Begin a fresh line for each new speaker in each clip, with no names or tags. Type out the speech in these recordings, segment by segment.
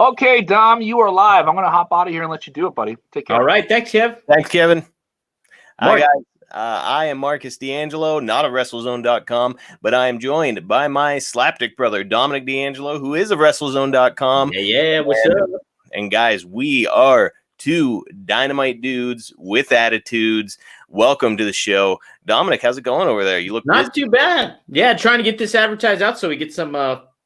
Okay, Dom, you are live. I'm going to hop out of here and let you do it, buddy. Take care.
All right. Thanks, Kev.
Thanks, Kevin.
Mark.
Hi, guys. I am Marcus D'Angelo, not of WrestleZone.com, but I am joined by my slapdick brother, Dominic D'Angelo, who is of WrestleZone.com.
Yeah, what's up?
And guys, we are two Dynamite Dudes with Attitudes. Welcome to the show. Dominic, how's it going over there? You look
not too bad. Yeah, trying to get this advertised out so we get some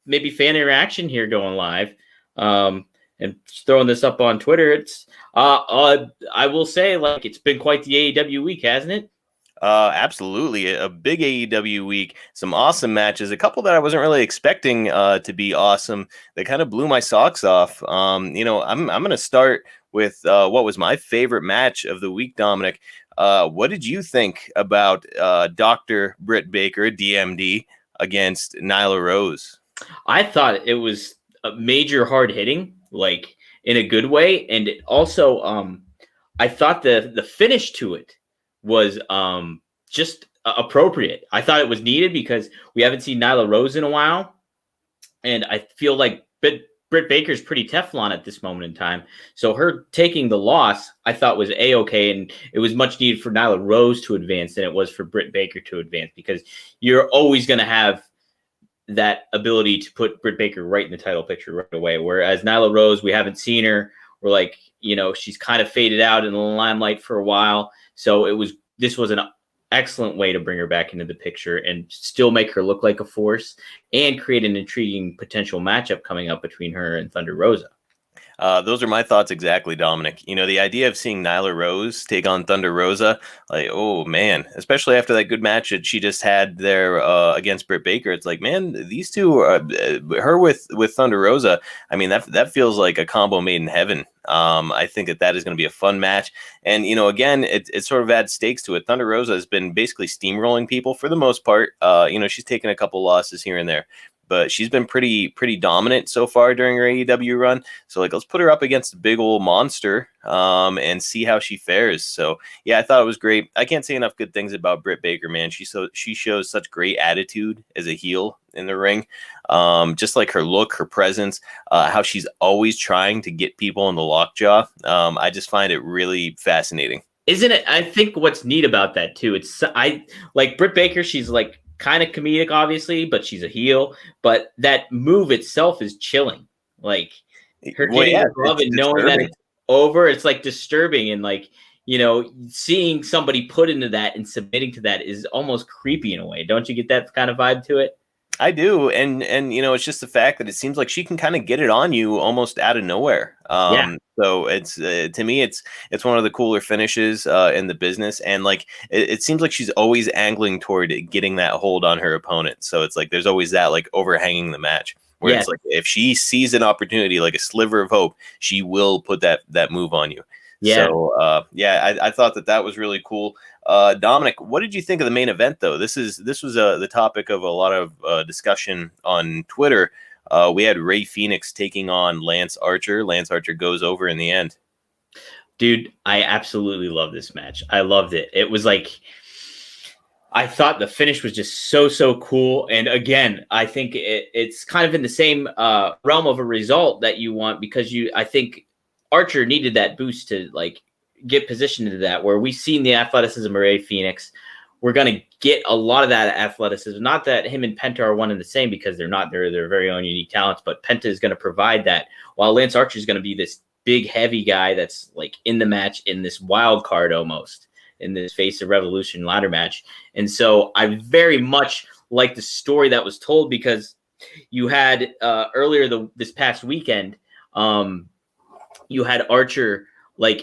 maybe fan interaction here going live. And throwing this up on Twitter. It's I will say, like, it's been quite the AEW week, hasn't it?
Absolutely. A big AEW week, some awesome matches, a couple that I wasn't really expecting to be awesome. They kind of blew my socks off. I'm going to start with what was my favorite match of the week, Dominic. What did you think about Dr. Britt Baker, DMD, against Nyla Rose?
I thought it was a major hard hitting, like in a good way. And it also, I thought the finish to it was just appropriate. I thought it was needed because we haven't seen Nyla Rose in a while. And I feel like Britt Baker's pretty Teflon at this moment in time. So her taking the loss, I thought was A-okay. And it was much needed for Nyla Rose to advance than it was for Britt Baker to advance, because you're always going to have that ability to put Britt Baker right in the title picture right away. Whereas Nyla Rose, we haven't seen her. We're like, she's kind of faded out in the limelight for a while. So this was an excellent way to bring her back into the picture and still make her look like a force and create an intriguing potential matchup coming up between her and Thunder Rosa.
Those are my thoughts exactly, Dominic. The idea of seeing Nyla Rose take on Thunder Rosa, like, oh man, especially after that good match that she just had there against Britt Baker. It's like, man, these two, her with Thunder Rosa. I mean, that feels like a combo made in heaven. I think that is going to be a fun match. And, again, it sort of adds stakes to it. Thunder Rosa has been basically steamrolling people for the most part. She's taken a couple losses here and there, but she's been pretty dominant so far during her AEW run. So, let's put her up against a big old monster and see how she fares. So, yeah, I thought it was great. I can't say enough good things about Britt Baker, man. She shows such great attitude as a heel in the ring. Just like her look, her presence, how she's always trying to get people in the lockjaw. I just find it really fascinating.
Isn't it? I think what's neat about that too, I like Britt Baker. She's like kind of comedic, obviously, but she's a heel. But that move itself is chilling. Like her getting the glove and knowing that it's over, it's like disturbing. And like, seeing somebody put into that and submitting to that is almost creepy in a way. Don't you get that kind of vibe to it?
I do, and it's just the fact that it seems like she can kind of get it on you almost out of nowhere. So it's to me, it's one of the cooler finishes in the business, and like it seems like she's always angling toward getting that hold on her opponent. So it's like there's always that like overhanging the match. Where it's like if she sees an opportunity, like a sliver of hope, she will put that move on you.
Yeah.
So I thought that was really cool. Dominic, what did you think of the main event, though? This was the topic of a lot of discussion on Twitter. We had Rey Fenix taking on Lance Archer. Lance Archer goes over in the end.
Dude, I absolutely love this match. I loved it. It was like, I thought the finish was just so cool. And again, I think it's kind of in the same realm of a result that you want, because I think Archer needed that boost to like get positioned into that, where we've seen the athleticism of Rey Fenix. We're going to get a lot of that athleticism. Not that him and Penta are one and the same, because they're not. They're their very own unique talents, but Penta is going to provide that, while Lance Archer is going to be this big, heavy guy that's like in the match in this wild card almost, in this Face of Revolution ladder match. And so I very much like the story that was told, because you had earlier this past weekend, you had Archer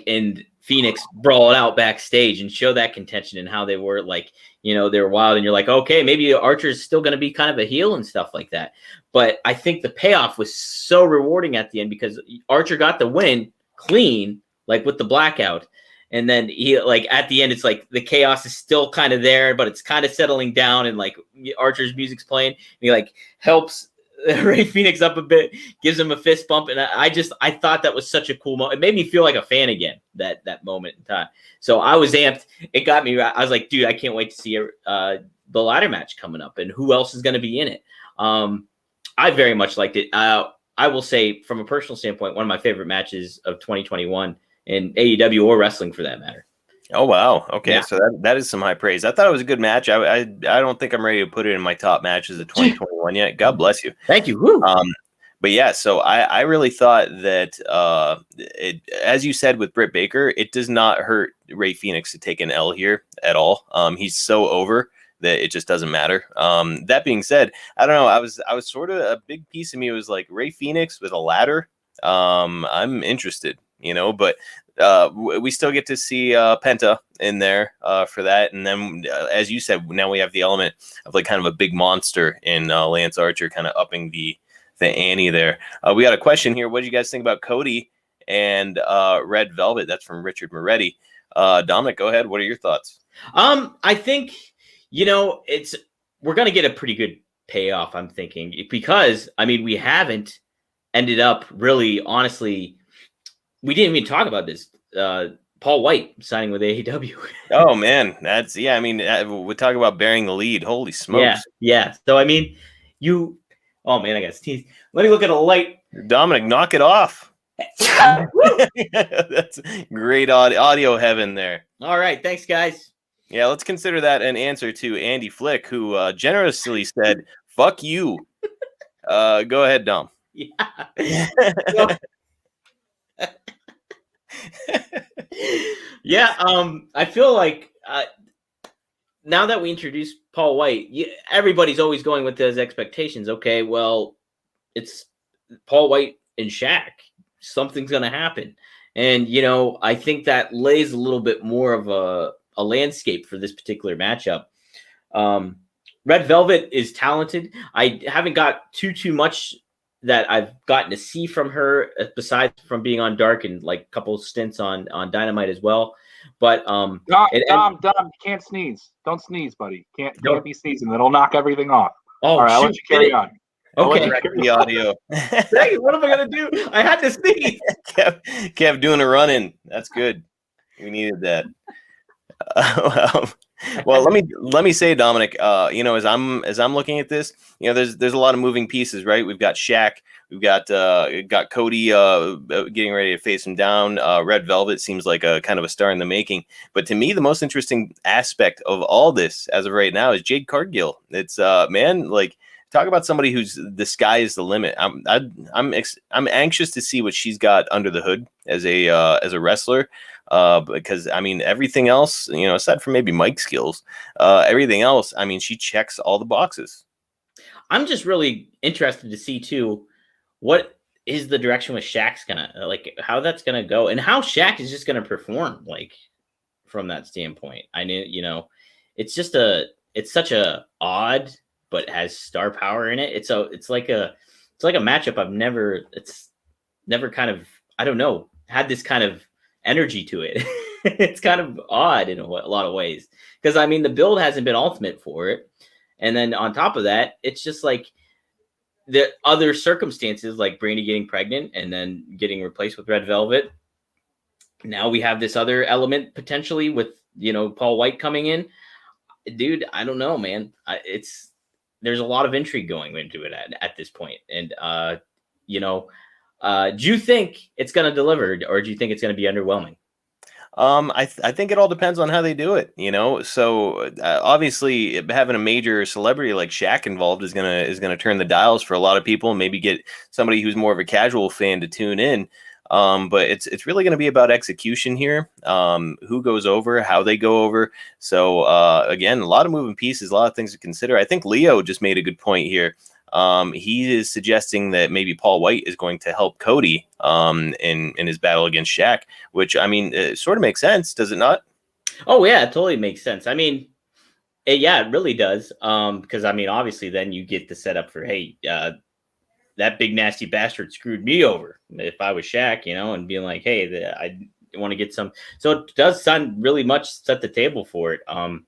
and Fenix brawl it out backstage and show that contention and how they were like, they were wild. And you're like, okay, maybe Archer is still going to be kind of a heel and stuff like that. But I think the payoff was so rewarding at the end, because Archer got the win clean, like with the blackout. And then he at the end, it's like the chaos is still kind of there, but it's kind of settling down, and like Archer's music's playing. And he helps Rey Fenix up a bit, gives him a fist bump, and I thought that was such a cool moment. It made me feel like a fan again, that moment in time. So I was amped. It got me. I was like, dude, I can't wait to see the ladder match coming up and who else is going to be in it. I very much liked it. I will say from a personal standpoint, one of my favorite matches of 2021 in AEW or wrestling for that matter.
Oh wow. Okay,
Yeah.
so that is some high praise. I thought it was a good match. I don't think I'm ready to put it in my top matches of 2021 yet. God bless you.
Thank you. Woo.
But yeah, so I really thought that as you said with Britt Baker, it does not hurt Ray Fenix to take an L here at all. He's so over that it just doesn't matter. That being said, I don't know. I was sort of, a big piece of me was like, Ray Fenix with a ladder. I'm interested, but we still get to see Penta in there for that. And then, as you said, now we have the element of like kind of a big monster in Lance Archer, kind of upping the ante there. We got a question here. What do you guys think about Cody and Red Velvet? That's from Richard Moretti. Dominic, go ahead. What are your thoughts?
I think, we're going to get a pretty good payoff, I'm thinking, because, we haven't ended up really, honestly, we didn't even talk about this. Paul Wight signing with AEW.
Oh, man. That's, we talk about bearing the lead. Holy smokes.
Yeah. So, oh, man, I got to sneeze. Let me look at a light.
Dominic, knock it off. That's great audio heaven there.
All right. Thanks, guys.
Yeah, let's consider that an answer to Andy Flick, who generously said, fuck you. Go ahead, Dom.
Yeah. Yeah, I feel like now that we introduced Paul Wight, everybody's always going with those expectations. Okay, well, it's Paul Wight and Shaq. Something's going to happen. And, I think that lays a little bit more of a landscape for this particular matchup. Red Velvet is talented. I haven't got too much that I've gotten to see from her, besides from being on Dark and like a couple of stints on Dynamite as well. But
Dom, you can't sneeze. Don't sneeze, buddy. Can't be sneezing. That'll knock everything off.
Oh,
all right, I'll let you carry on.
Okay.
The audio.
Hey, what am I gonna do? I had to sneeze.
Kev doing a run-in. That's good. We needed that. Well, let me say, Dominic, as I'm looking at this, there's a lot of moving pieces, right? We've got Shaq, we've got Cody getting ready to face him down. Red Velvet seems like a kind of a star in the making. But to me, the most interesting aspect of all this, as of right now, is Jade Cargill. It's talk about somebody who's the sky is the limit. I'm anxious to see what she's got under the hood as a wrestler. Because everything else, aside from maybe mic skills, everything else, she checks all the boxes.
I'm just really interested to see too, what is the direction with Shaq's gonna, how that's gonna go, and how Shaq is just gonna perform, from that standpoint. I knew, it's such a odd, but has star power in it. It's like a matchup it's never kind of, I don't know, had this kind of energy to it. It's kind of odd in a lot of ways, because the build hasn't been ultimate for it, and then on top of that, it's just like the other circumstances, like Brandy getting pregnant and then getting replaced with Red Velvet. Now we have this other element potentially with Paul Wight coming in. Dude, I don't know, man. There's a lot of intrigue going into it at this point, and do you think it's going to deliver, or do you think it's going to be underwhelming?
I think it all depends on how they do it, So obviously, having a major celebrity like Shaq involved is gonna turn the dials for a lot of people, and maybe get somebody who's more of a casual fan to tune in. But it's really going to be about execution here. Who goes over, how they go over. So again, a lot of moving pieces, a lot of things to consider. I think Leo just made a good point here. He is suggesting that maybe Paul Wight is going to help Cody in his battle against Shaq, which it sort of makes sense, does it not?
Oh yeah, it totally makes sense. It really does. Because obviously then you get the setup for, hey, that big nasty bastard screwed me over if I was Shaq, and being like, hey, I want to get some. So it does sound really much set the table for it. And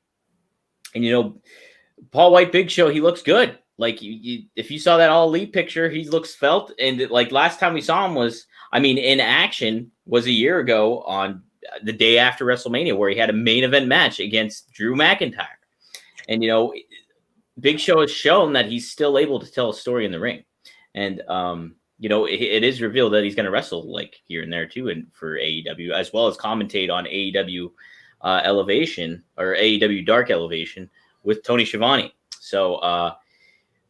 Paul Wight Big Show, he looks good. Like if you saw that All Elite picture, he looks felt. And like last time we saw him was, in action was a year ago on the day after WrestleMania, where he had a main event match against Drew McIntyre. And, Big Show has shown that he's still able to tell a story in the ring. And it is revealed that he's going to wrestle like here and there too, and for AEW, as well as commentate on AEW Elevation or AEW Dark Elevation with Tony Schiavone. So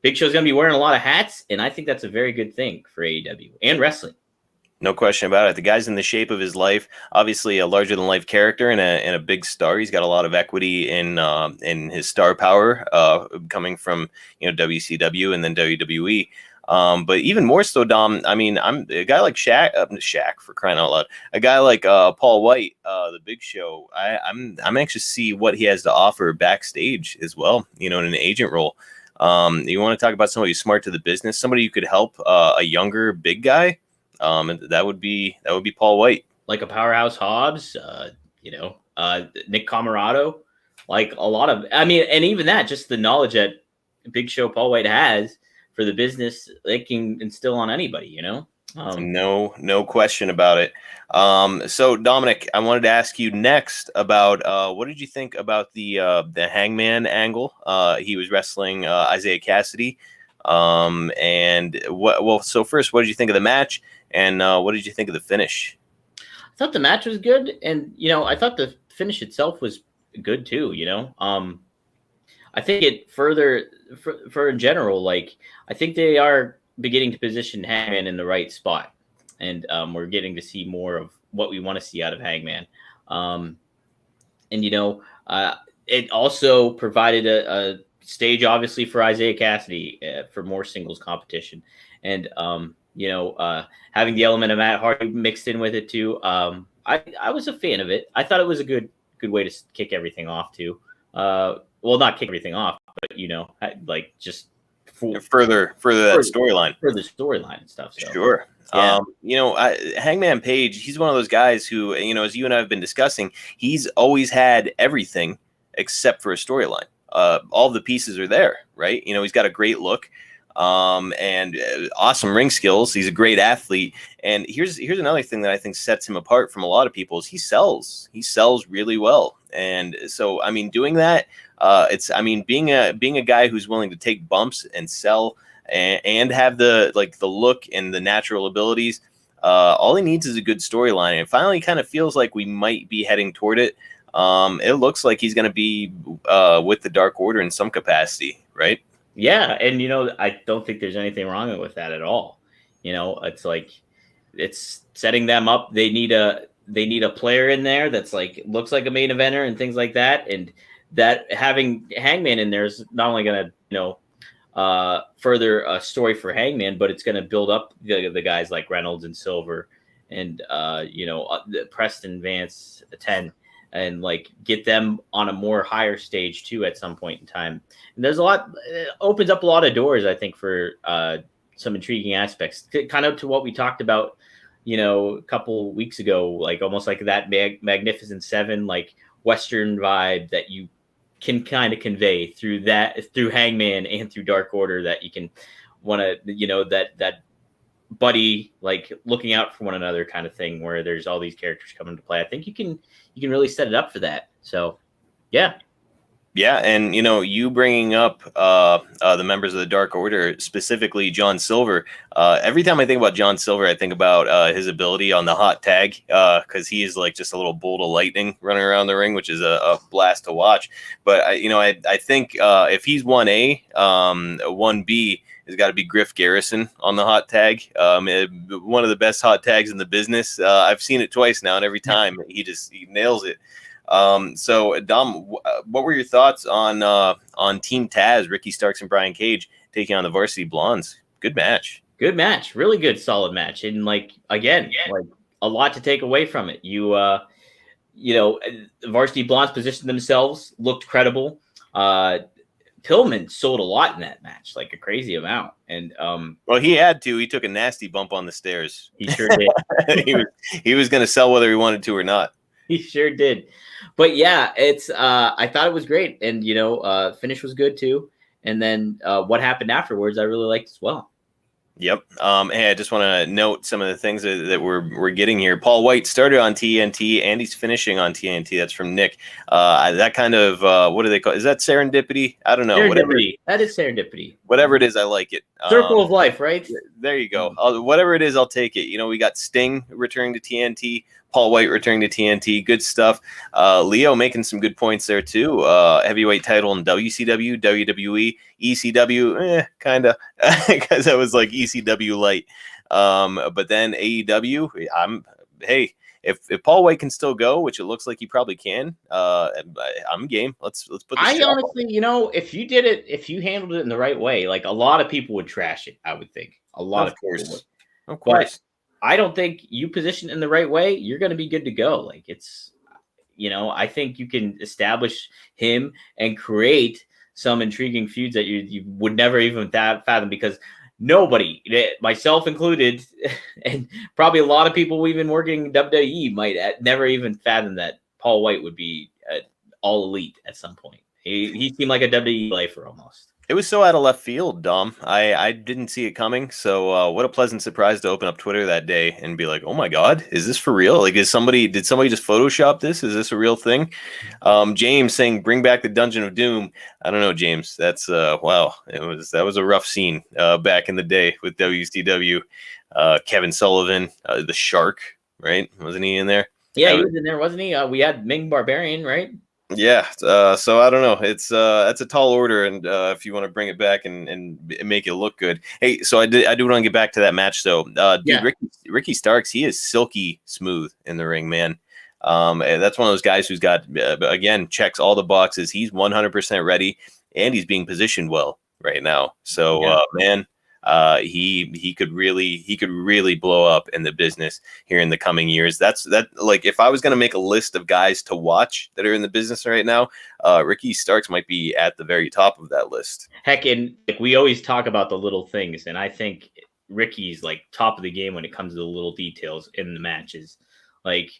Big Show's going to be wearing a lot of hats, and I think that's a very good thing for AEW and wrestling.
No question about it. The guy's in the shape of his life. Obviously, a larger than life character and a big star. He's got a lot of equity in his star power, coming from WCW and then WWE. But even more so, Dom. I mean, I'm a guy like Shaq, for crying out loud. A guy like Paul Wight, the Big Show. I'm anxious to see what he has to offer backstage as well. In an agent role. You want to talk about somebody smart to the business, somebody who could help a younger big guy. That would be Paul Wight,
like a powerhouse Hobbs, Nick Camarado, like a lot of, and even that, just the knowledge that Big Show Paul Wight has for the business, they can instill on anybody,
no question about it. So Dominic, I wanted to ask you next about what did you think about the Hangman angle? He was wrestling Isaiah Cassidy. So first, what did you think of the match? And what did you think of the finish?
I thought the match was good, and I thought the finish itself was good too. I think it further for in general, like I think they are beginning to position Hangman in the right spot, and we're getting to see more of what we want to see out of Hangman. It also provided a stage, obviously, for Isaiah Cassidy for more singles competition, and having the element of Matt Hardy mixed in with it too. I was a fan of it. I thought it was a good way to kick everything off too. Well, not kick everything off, but like just
further that storyline,
further storyline and stuff. So.
Sure.
Yeah.
Hangman Page, he's one of those guys who, as you and I have been discussing, he's always had everything except for a storyline. All the pieces are there, right? He's got a great look. And awesome ring skills. He's a great athlete. And here's another thing that I think sets him apart from a lot of people is he sells really well. And so, doing that, being a guy who's willing to take bumps and sell and have the look and the natural abilities, all he needs is a good storyline. And it finally kind of feels like we might be heading toward it. It looks like he's going to be with the Dark Order in some capacity, right?
Yeah, and I don't think there's anything wrong with that at all. It's like it's setting them up. They need a player in there that's looks like a main eventer and things like that. And that having Hangman in there is not only going to further a story for Hangman, but it's going to build up the guys like Reynolds and Silver and Preston Vance 10. And get them on a more higher stage too at some point in time. And there's it opens up a lot of doors, I think, for some intriguing aspects, kind of to what we talked about, a couple weeks ago, almost like that Magnificent Seven, Western vibe that you can kind of convey through Hangman and through Dark Order, that you can want to, that buddy, looking out for one another kind of thing, where there's all these characters coming to play. I think you can really set it up for that. So yeah, and you bringing up the members of the Dark Order, specifically John Silver. Every time I think about John Silver, I think about his ability on the hot tag, because he is just a little bolt of lightning running around the ring, which is a blast to watch. But I think if he's 1A, 1B has got to be Griff Garrison on the hot tag. One of the best hot tags in the business. I've seen it twice now, and every time he nails it. So Dom, what were your thoughts on Team Taz, Ricky Starks and Brian Cage taking on the Varsity Blondes? Good match. Really good, solid match. And again, a lot to take away from it. Varsity Blondes positioned themselves, looked credible. Pillman sold a lot in that match, a crazy amount. And
well, he had to. He took a nasty bump on the stairs.
He sure did.
he was going to sell whether he wanted to or not.
He sure did. But yeah, it's I thought it was great, and finish was good too. And then what happened afterwards, I really liked as well.
Yep. Hey, I just want to note some of the things that we're getting here. Paul Wight started on TNT and he's finishing on TNT. That's from Nick. That kind of what do they call? Is that serendipity? I don't know.
Serendipity. That is serendipity.
Whatever it is, I like it.
Circle of life, right?
There you go. Whatever it is, I'll take it. You know, we got Sting returning to TNT. Paul Wight returning to TNT. Good stuff. Leo making some good points there too. Heavyweight title in WCW, WWE, ECW, kind of, because I was like ECW light. But then AEW, hey, if Paul Wight can still go, which it looks like he probably can, I'm game. Let's put this
honestly, if you handled it in the right way, like a lot of people would trash it, I would think. A lot of people would.
Of course.
But I don't think you position it in the right way, you're going to be good to go. Like it's, I think you can establish him and create some intriguing feuds that you would never even fathom, because nobody, myself included, and probably a lot of people we've been working in WWE might never even fathom that Paul Wight would be all elite at some point. He seemed like a WWE lifer almost.
It was so out of left field, Dom. I didn't see it coming. So what a pleasant surprise to open up Twitter that day and be like, oh my God, is this for real? Like, did somebody just Photoshop this? Is this a real thing? James saying, bring back the Dungeon of Doom. I don't know, James. That's wow. That was a rough scene back in the day with WCW. Kevin Sullivan, the Shark, right? Wasn't he in there?
Yeah, he was in there, wasn't he? We had Ming Barbarian, right?
Yeah, so I don't know. It's that's a tall order, and if you want to bring it back and make it look good. Hey, so I do want to get back to that match though. Dude, Ricky Starks, he is silky smooth in the ring, man. And that's one of those guys who's got again checks all the boxes. He's 100% ready, and he's being positioned well right now. So man. He could really blow up in the business here in the coming years. Like if I was going to make a list of guys to watch that are in the business right now, Ricky Starks might be at the very top of that list.
Heck, and like we always talk about the little things, and I think Ricky's like top of the game when it comes to the little details in the matches, like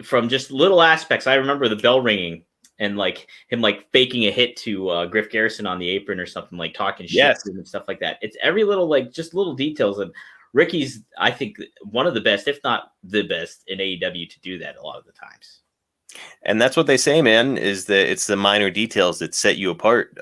from just little aspects. I remember the bell ringing. And like him, like faking a hit to Griff Garrison on the apron or something, like talking shit to him and stuff like that. It's every little, like just little details. And Ricky's, I think, one of the best, if not the best, in AEW to do that a lot of the times.
And that's what they say, man, is that it's the minor details that set you apart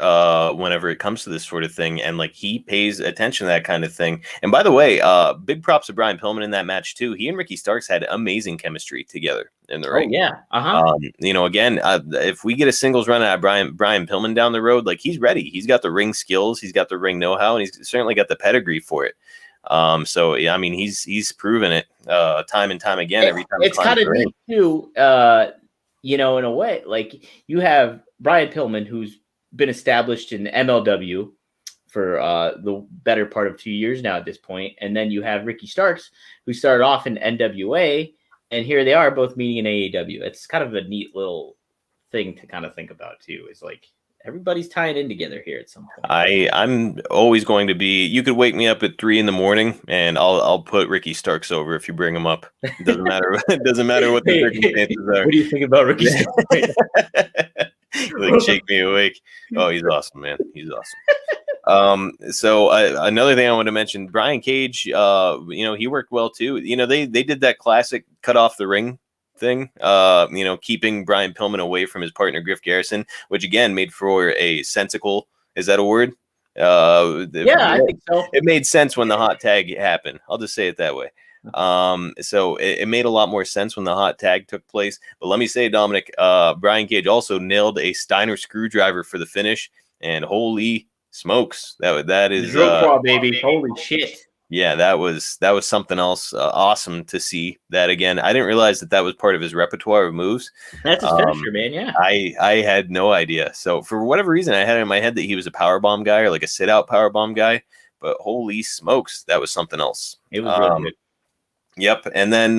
whenever it comes to this sort of thing. And like he pays attention to that kind of thing. And by the way, big props to Brian Pillman in that match too. He and Ricky Starks had amazing chemistry together in the ring.
Yeah.
Again, if we get a singles run at Brian Pillman down the road, like he's ready. He's got the ring skills, he's got the ring know-how, and he's certainly got the pedigree for it. So yeah, I mean, he's proven it time and time again. Every time
it's kind of neat too. In a way, like you have Brian Pillman, who's been established in MLW for the better part of 2 years now at this point. And then you have Ricky Starks, who started off in NWA, and here they are both meeting in AEW. It's kind of a neat little thing to kind of think about too. Is like everybody's tying in together here at some point.
I'm always going to be. You could wake me up at 3 a.m, and I'll put Ricky Starks over if you bring him up. It doesn't matter. It doesn't matter what the circumstances are.
What do you think about Ricky Starks?
Like shake me awake. Oh, he's awesome, man. He's awesome. So another thing I want to mention, Brian Cage. He worked well too. They did that classic cut off the ring thing, keeping Brian Pillman away from his partner Griff Garrison, which again made for a sensical. Is that a word? I think so. It made sense when the hot tag happened. I'll just say it that way. So it made a lot more sense when the hot tag took place. But let me say, Dominic, Brian Cage also nailed a Steiner screwdriver for the finish, and holy smokes, that is
baby, holy shit.
Yeah, that was something else. Awesome to see that again. I didn't realize that was part of his repertoire of moves.
That's his finisher, man. Yeah,
I had no idea. So for whatever reason, I had it in my head that he was a powerbomb guy or like a sit out powerbomb guy. But holy smokes, that was something else.
It was really good.
Yep. And then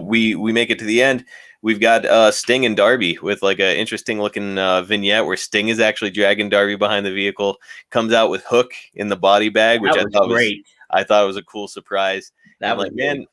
we make it to the end. We've got Sting and Darby with like an interesting looking vignette where Sting is actually dragging Darby behind the vehicle. Comes out with Hook in the body bag, which I thought was great. I thought it was a cool surprise.
That was
man,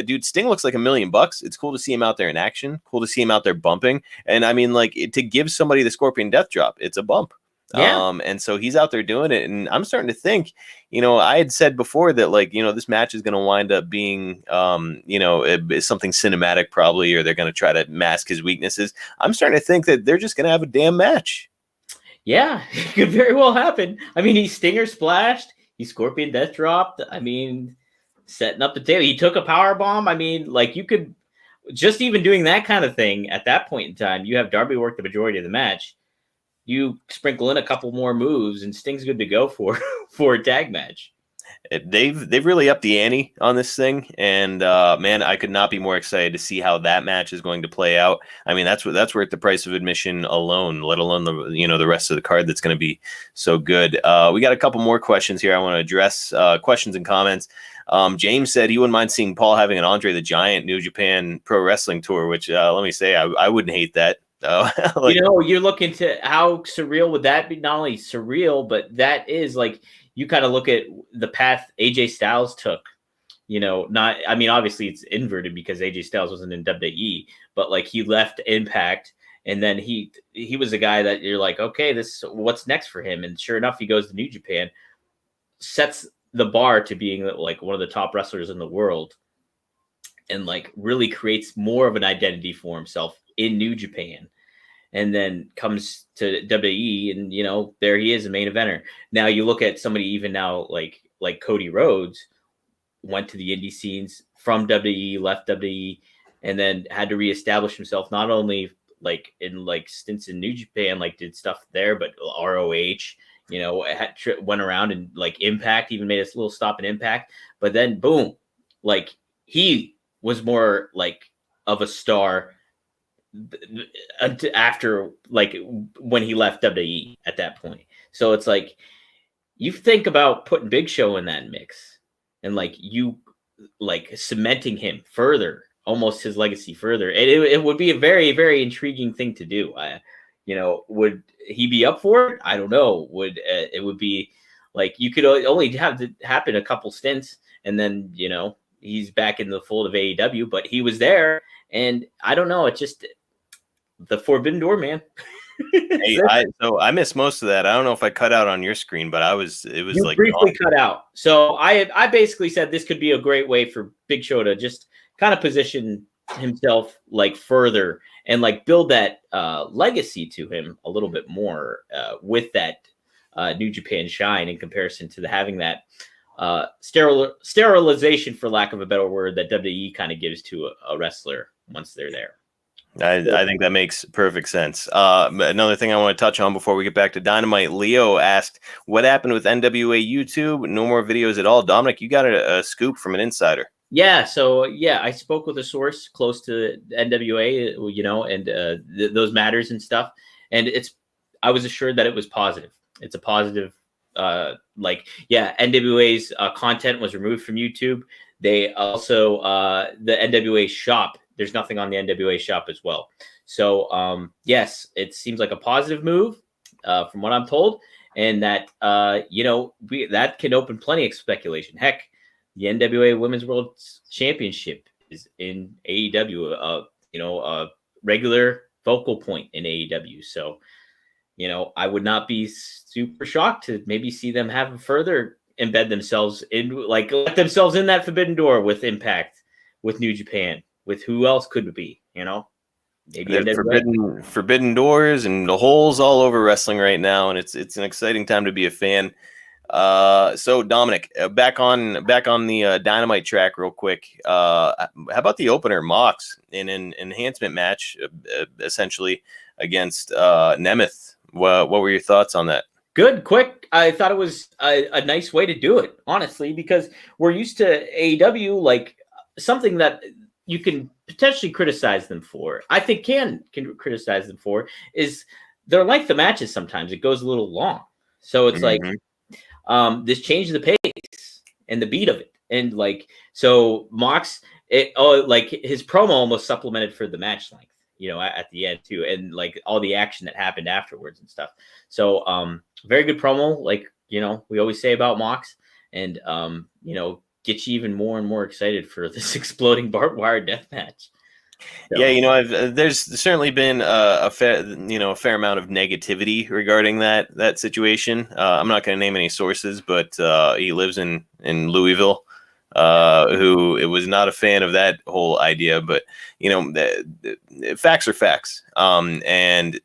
dude, Sting looks like $1 million. It's cool to see him out there in action. Cool to see him out there bumping. And I mean, like to give somebody the Scorpion Death Drop, it's a bump.
Yeah.
And so he's out there doing it. And I'm starting to think, I had said before that, like, this match is going to wind up being, something cinematic probably, or they're going to try to mask his weaknesses. I'm starting to think that they're just going to have a damn match.
Yeah, it could very well happen. I mean, he Stinger splashed. He Scorpion Death dropped. I mean, setting up the table. He took a power bomb. I mean, like, you could just even doing that kind of thing at that point in time, you have Darby work the majority of the match. You sprinkle in a couple more moves, and Sting's good to go for a tag match.
They've really upped the ante on this thing, and man, I could not be more excited to see how that match is going to play out. I mean, that's worth the price of admission alone, let alone the rest of the card that's going to be so good. We got a couple more questions here I want to address. Questions and comments. James said he wouldn't mind seeing Paul having an Andre the Giant New Japan Pro Wrestling tour, which let me say I wouldn't hate that.
You're looking to how surreal would that be? Not only surreal, but that is like, you kind of look at the path AJ Styles took, obviously it's inverted because AJ Styles wasn't in WWE, but like he left Impact, and then he was a guy that you're like, okay, what's next for him? And sure enough, he goes to New Japan, sets the bar to being like one of the top wrestlers in the world, and like really creates more of an identity for himself in New Japan, and then comes to WWE, and there he is, a main eventer. Now you look at somebody even now like Cody Rhodes, went to the indie scenes from WWE, left WWE, and then had to reestablish himself not only like in like stints in New Japan, like did stuff there, but ROH, went around and like Impact, even made a little stop in Impact, but then boom, like he was more like of a star after, like, when he left WWE at that point. So it's like, you think about putting Big Show in that mix and like you like cementing him further, almost his legacy further. It would be a very, very intriguing thing to do. Would he be up for it? I don't know. It would be like, you could only have it happen a couple stints, and then he's back in the fold of AEW, but he was there, and I don't know. It just, the Forbidden Door, man.
So I missed most of that. I don't know if I cut out on your screen, but it was like
briefly cut out. So I basically said this could be a great way for Big Show to just kind of position himself like further and like build that legacy to him a little bit more with that New Japan shine, in comparison to having that sterilization, for lack of a better word, that WWE kind of gives to a wrestler once they're there.
I think that makes perfect sense. Another thing I want to touch on before we get back to Dynamite, Leo asked, what happened with NWA YouTube? No more videos at all. Dominic, you got a scoop from an insider.
Yeah. So, I spoke with a source close to NWA, and those matters and stuff. And I was assured that it was positive. It's a positive, NWA's content was removed from YouTube. They also, the NWA shop, there's nothing on the NWA shop as well. So, yes, it seems like a positive move from what I'm told. And that, that can open plenty of speculation. Heck, the NWA Women's World Championship is in AEW, a regular focal point in AEW. So, I would not be super shocked to maybe see them have further embed themselves in, like, let themselves in that Forbidden Door with Impact, with New Japan, with who else could it be, maybe
forbidden doors and the holes all over wrestling right now, and it's an exciting time to be a fan. So Dominic, back on the Dynamite track real quick. How about the opener, Mox, in an enhancement match, essentially against Nemeth? What were your thoughts on that?
Good, quick. I thought it was a nice way to do it, honestly, because we're used to AEW, like something that you can potentially criticize them for. I think can criticize them for is their length of matches. Sometimes it goes a little long. So it's like, this changes the pace and the beat of it. And like, so Mox, like his promo almost supplemented for the match length, at the end too. And like all the action that happened afterwards and stuff. So, very good promo. Like, we always say about Mox, and, get you even more and more excited for this exploding barbed wire death match. So.
Yeah, there's certainly been a fair amount of negativity regarding that situation. I'm not going to name any sources, but he lives in Louisville, who it was not a fan of that whole idea. But the facts are facts, and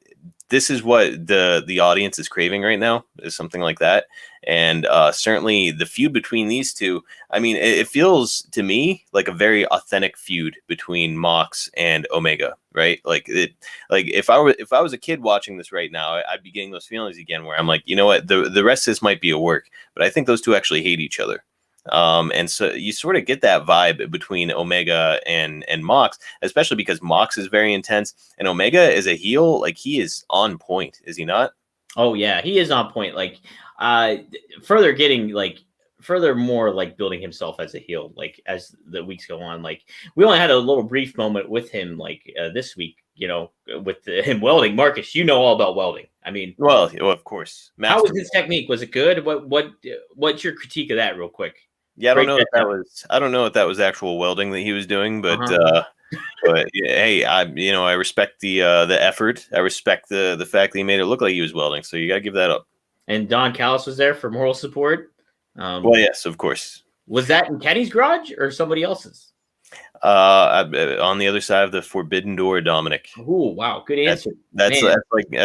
this is what the audience is craving right now, is something like that. And certainly the feud between these two, I mean, it feels to me like a very authentic feud between Mox and Omega, right? Like if I was a kid watching this right now, I'd be getting those feelings again where I'm like, you know what, the rest of this might be a work, but I think those two actually hate each other. And so you sort of get that vibe between Omega and Mox, especially because Mox is very intense and Omega is a heel. Like, he is on point, is he not?
Oh yeah, he is on point. Like, furthermore, like building himself as a heel, like as the weeks go on. Like, we only had a little brief moment with him, like this week, with him welding. Marcus, you know all about welding. I mean,
well, of course.
How was his technique? Was it good? What's your critique of that, real quick?
Yeah, I don't know if that was actual welding that he was doing, but but yeah, hey, I respect the effort. I respect the fact that he made it look like he was welding. So you gotta give that up. And
Don Callis was there for moral support.
Well, yes, of course.
Was that in Kenny's garage or somebody else's?
On the other side of the forbidden door, Dominic.
Oh, wow, good answer.
That's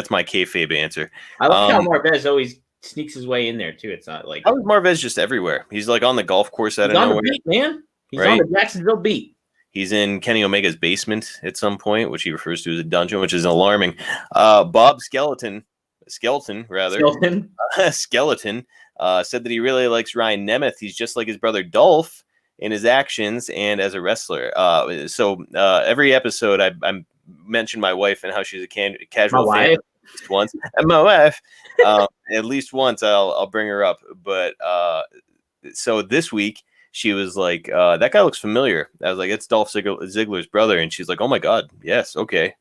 my kayfabe answer.
I like how Marvez always sneaks his way in there too. It's not like,
how is Marvez just everywhere? He's like on the golf course out of nowhere.
He's on the beat, man. He's right? On the Jacksonville beat.
He's in Kenny Omega's basement at some point, which he refers to as a dungeon, which is alarming. Bob Skeleton said that he really likes Ryan Nemeth. He's just like his brother Dolph in his actions and as a wrestler. So every episode I mention my wife and how she's a casual fan. Once, and my wife, at least once I'll bring her up. But so this week she was like, that guy looks familiar. I was like, it's Dolph Ziggler's brother. And she's like, oh my God, yes, okay.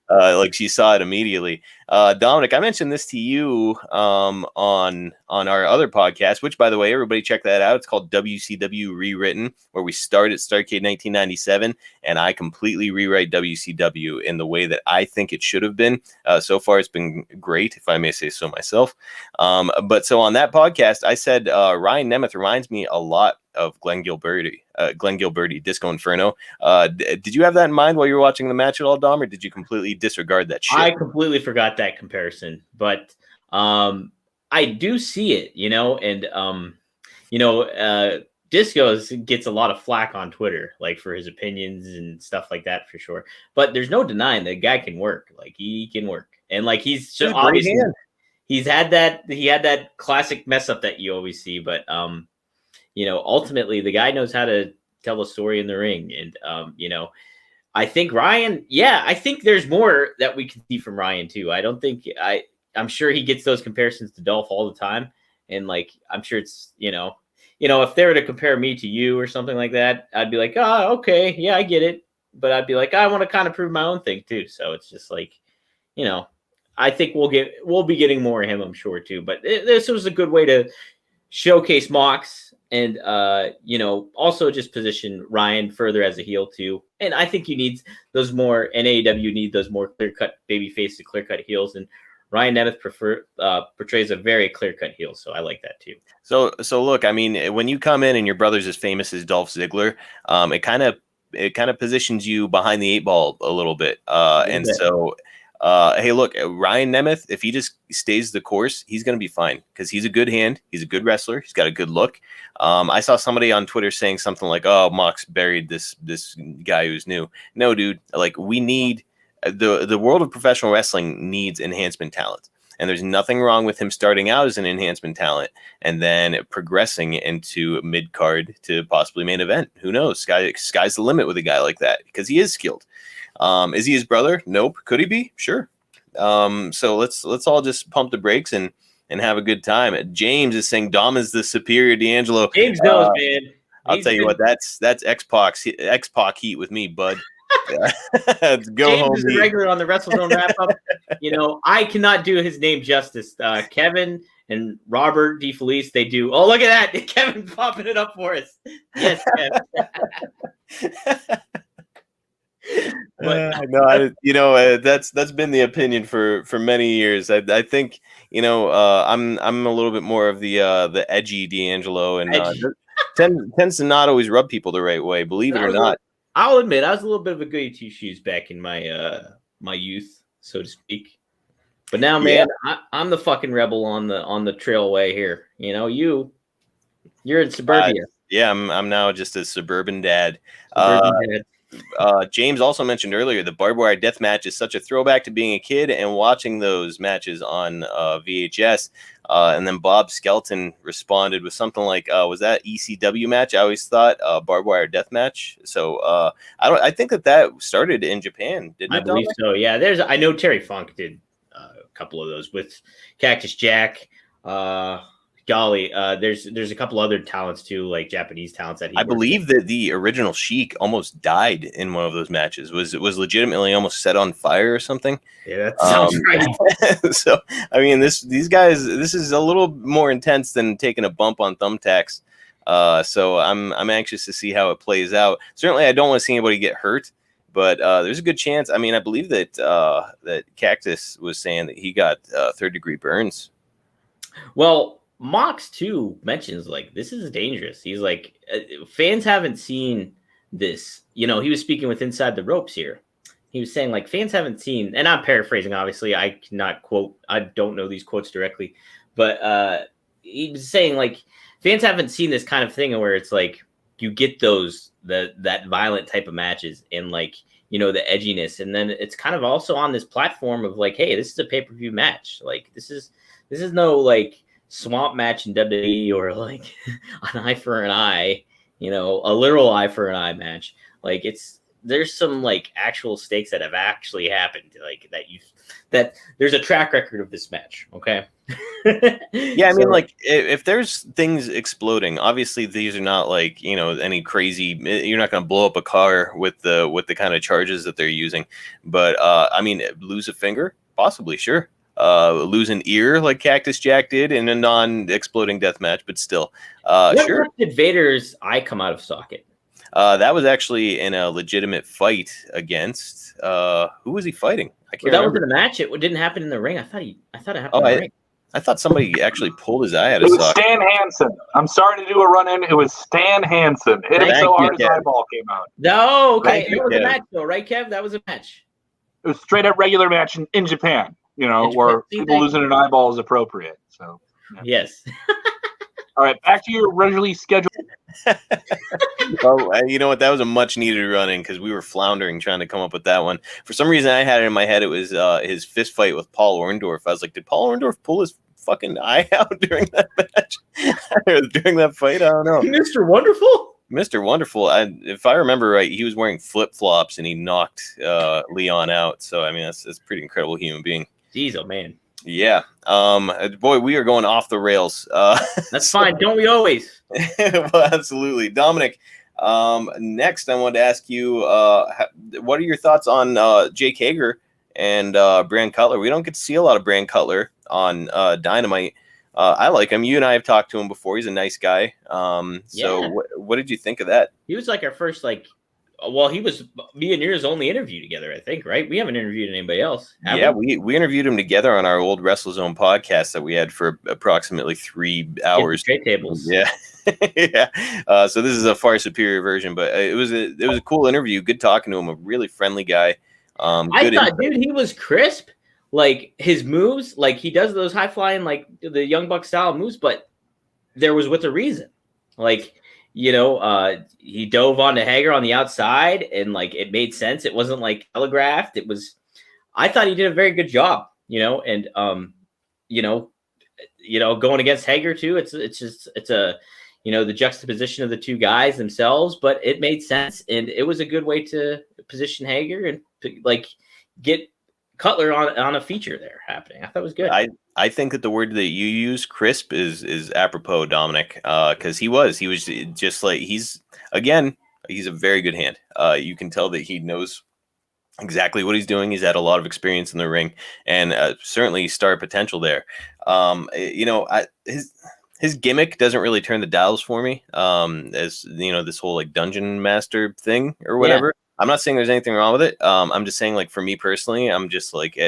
Like, she saw it immediately. Dominic, I mentioned this to you on our other podcast, which, by the way, everybody check that out. It's called WCW Rewritten, where we start at Starrcade 1997, and I completely rewrite WCW in the way that I think it should have been. So far, it's been great, if I may say so myself. But so on that podcast, I said Ryan Nemeth reminds me a lot of Glenn Gilberti, Disco Inferno. Did you have that in mind while you were watching the match at all, Dom, or did you completely disregard that shit?
I completely forgot that comparison, but I do see it, and Disco gets a lot of flack on Twitter, like for his opinions and stuff like that, for sure. But there's no denying the guy can work. Like, he can work, and like he's just obviously he had that classic mess up that you always see, but ultimately the guy knows how to tell a story in the ring. And, I think Ryan, I think there's more that we can see from Ryan too. I'm sure he gets those comparisons to Dolph all the time. And like, I'm sure it's, if they were to compare me to you or something like that, I'd be like, oh, okay. Yeah, I get it. But I'd be like, I want to kind of prove my own thing too. So it's just like, I think we'll be getting more of him, I'm sure too. But this was a good way to showcase Mox. And, also just position Ryan further as a heel too. And I think you need those more, AEW need those more clear-cut babyface to clear-cut heels. And Ryan Nemeth portrays a very clear-cut heel. So I like that too. So
look, I mean, when you come in and your brother's as famous as Dolph Ziggler, it kind of positions you behind the eight ball a little bit. So hey, look, Ryan Nemeth, if he just stays the course, he's going to be fine because he's a good hand. He's a good wrestler. He's got a good look. I saw somebody on Twitter saying something like, oh, Mox buried this guy who's new. No, dude, like, we need the world of professional wrestling needs enhancement talent. And there's nothing wrong with him starting out as an enhancement talent and then progressing into mid-card to possibly main event. Who knows? Sky's the limit with a guy like that because he is skilled. Is he his brother? Nope. Could he be? Sure. So let's all just pump the brakes and have a good time. James is saying Dom is the superior D'Angelo.
James knows, man.
I'll tell you what, that's X-Pac heat with me, bud. Let's go
James
home.
Is a regular on the WrestleZone wrap up. I cannot do his name justice. Kevin and Robert DeFelice, they do. Oh, look at that. Kevin popping it up for us. Yes, Kevin. But
that's been the opinion for many years. I think I'm a little bit more of the edgy D'Angelo, and tends to not always rub people the right way. Believe it or not.
I'll admit I was a little bit of a goody two shoes back in my my youth, so to speak. But now, man, I'm the fucking rebel on the trailway here. You're in suburbia.
I'm now just a suburban dad.
Dad.
James also mentioned earlier the barbed wire death match is such a throwback to being a kid and watching those matches on VHS. And then Bob Skelton responded with something like, "Was that ECW match? I always thought barbed wire death match." So I think that started in Japan, didn't it?
I believe so. Yeah, I know Terry Funk did a couple of those with Cactus Jack. There's a couple other talents too, like Japanese talents that
I believe that the original Sheik almost died in one of those matches. Was legitimately almost set on fire or something.
Yeah, that sounds right.
So I mean, these guys, this is a little more intense than taking a bump on thumbtacks. So I'm anxious to see how it plays out. Certainly, I don't want to see anybody get hurt, but there's a good chance. I mean, I believe that that Cactus was saying that he got third-degree burns.
Well, Mox too mentions like this is dangerous. He's like fans haven't seen this. He was speaking with Inside the Ropes here. He was saying like fans haven't seen, and I'm paraphrasing. Obviously, I cannot quote. I don't know these quotes directly, but he was saying like fans haven't seen this kind of thing where it's like you get that violent type of matches and like the edginess, and then it's kind of also on this platform of like, hey, this is a pay-per-view match. Like this is no like swamp match in WWE or like an eye for an eye, a literal eye for an eye match. Like there's some like actual stakes that have actually happened, like that there's a track record of this match. Okay.
Yeah, I mean, like if there's things exploding, obviously these are not like any crazy. You're not going to blow up a car with the kind of charges that they're using, but I mean, lose a finger, possibly, sure. Lose an ear like Cactus Jack did in a non-exploding death match, but still, sure.
Did Vader's eye come out of socket?
That was actually in a legitimate fight against who was he fighting? I can't remember.
That was in the match. It didn't happen in the ring. I thought it happened in the ring.
I thought somebody actually pulled his eye out of socket.
It was Stan Hansen. I'm sorry to do a run-in. It was Stan Hansen. Hit him so hard his eyeball came out.
No, okay. It was a match though, right, Kev? That was a match.
It was straight up regular match in Japan, where people losing an eyeball is appropriate. So
yes.
All right, back to your originally scheduled.
Oh, you know what? That was a much needed run-in because we were floundering trying to come up with that one. For some reason, I had it in my head. It was his fist fight with Paul Orndorff. I was like, did Paul Orndorff pull his fucking eye out during that match or during that fight? I don't know.
Mr. Wonderful.
Mr. Wonderful. If I remember right, he was wearing flip-flops and he knocked Leon out. So I mean, that's a pretty incredible human being.
Jeez, oh man.
Yeah. Boy, we are going off the rails.
That's fine. Don't we always?
Well, absolutely. Dominic, next I wanted to ask you, what are your thoughts on Jake Hager and Brand Cutler? We don't get to see a lot of Brand Cutler on Dynamite. I like him. You and I have talked to him before. He's a nice guy. So what did you think of that?
He was like our first, he was me and yours only interview together, I think, right? We haven't interviewed anybody else.
We interviewed him together on our old WrestleZone podcast that we had for approximately 3 hours.
Straight tables.
Yeah. Yeah. So this is a far superior version, but it was a cool interview. Good talking to him. A really friendly guy.
I thought, dude, he was crisp. Like his moves, like he does those high flying, like the Young Buck style moves, but there was with a reason. Like, he dove onto Hager on the outside and like it made sense. It wasn't like telegraphed. I thought he did a very good job, and going against Hager too. It's the juxtaposition of the two guys themselves, but it made sense and it was a good way to position Hager and like get Cutler on a feature there happening. I thought it was good.
I think that the word that you use, crisp, is apropos, Dominic, because he was just like he's a very good hand. You can tell that he knows exactly what he's doing. He's had a lot of experience in the ring and certainly star potential there. his gimmick doesn't really turn the dials for me. As you know, this whole like dungeon master thing or whatever. I'm not saying there's anything wrong with it. I'm just saying, like, for me personally, I'm just like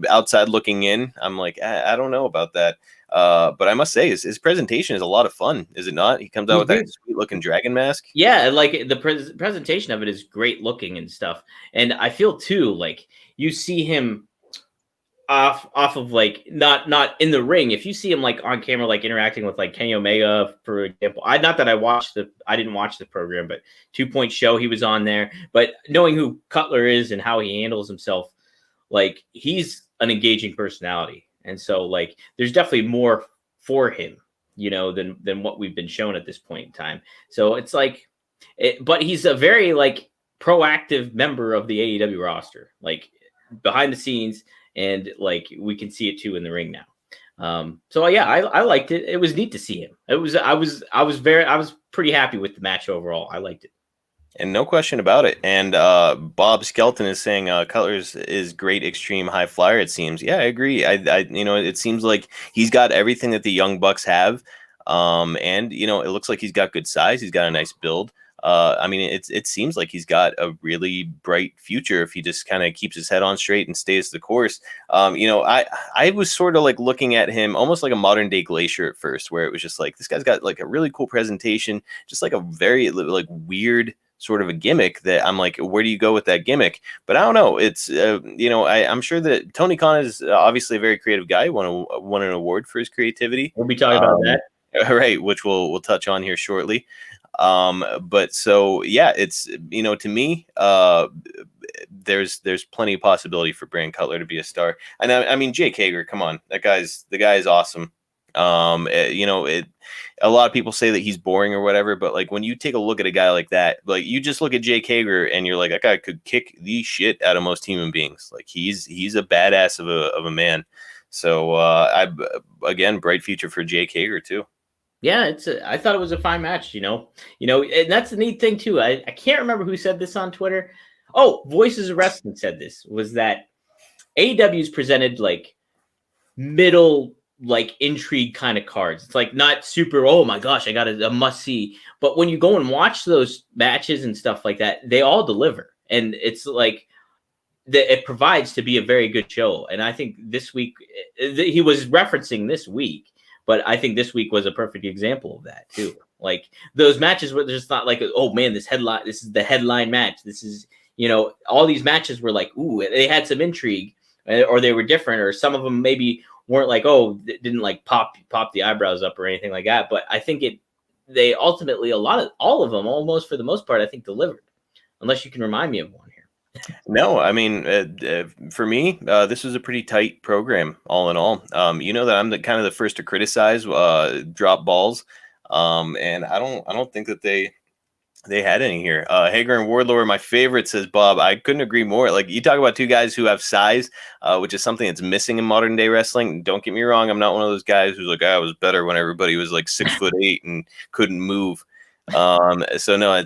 outside looking in. I'm like, I don't know about that. But I must say, his presentation is a lot of fun, is it not? He comes out with that sweet looking dragon mask.
Yeah, like the presentation of it is great looking and stuff. And I feel too like you see him off of like not in the ring. If you see him like on camera, like interacting with like Kenny Omega, for example. I didn't watch the program, but 2 Point Show, he was on there. But knowing who Cutler is and how he handles himself, like he's an engaging personality. And so like there's definitely more for him, you know, than what we've been shown at this point in time. So it's like but he's a very like proactive member of the AEW roster, like behind the scenes. And like we can see it too in the ring now. So yeah, I liked it. It was neat to see him. I was pretty happy with the match overall. I liked it.
And no question about it. And Bob Skelton is saying Cutler's is great extreme high flyer, it seems. Yeah, I agree. I you know, it seems like he's got everything that the Young Bucks have. And you know, it looks like he's got good size. He's got a nice build. I mean, it seems like he's got a really bright future if he just kind of keeps his head on straight and stays the course. You know, I was sort of like looking at him almost like a modern day Glacier at first, where it was just like, this guy's got like a really cool presentation, just like a very like weird sort of a gimmick that I'm like, where do you go with that gimmick? But I don't know. It's, you know, I'm sure that Tony Khan is obviously a very creative guy. Won an award for his creativity.
We'll be talking about that.
Right, which we'll touch on here shortly. But so yeah, it's, you know, to me, there's plenty of possibility for Brandon Cutler to be a star. And I mean, Jake Hager, come on, the guy is awesome. You know, a lot of people say that he's boring or whatever, but like when you take a look at a guy like that, like you just look at Jake Hager and you're like, that guy could kick the shit out of most human beings. Like he's a badass of a man. So again, bright future for Jake Hager too.
Yeah, I thought it was a fine match, you know, and that's the neat thing too. I can't remember who said this on Twitter. Oh, Voices of Wrestling said this, was that AEW's presented like middle, like intrigue kind of cards. It's like not super, oh my gosh, I got a must see. But when you go and watch those matches and stuff like that, they all deliver. And it's like, it provides to be a very good show. And I think this week, he was referencing this week, but I think this week was a perfect example of that too. Like those matches were just not like, oh man, this is the headline match. This is, you know, all these matches were like, ooh, they had some intrigue, or they were different, or some of them maybe weren't like, oh, didn't like pop the eyebrows up or anything like that. But I think they ultimately, all of them, almost for the most part, I think delivered, unless you can remind me of one here.
No, I mean, for me, this was a pretty tight program, all in all. You know that I'm kind of the first to criticize drop balls, and I don't think that they had any here. Hager and Wardlow are my favorite, says Bob. I couldn't agree more. Like, you talk about two guys who have size, which is something that's missing in modern day wrestling. Don't get me wrong, I'm not one of those guys who's like, I was better when everybody was like 6'8" and couldn't move. So no,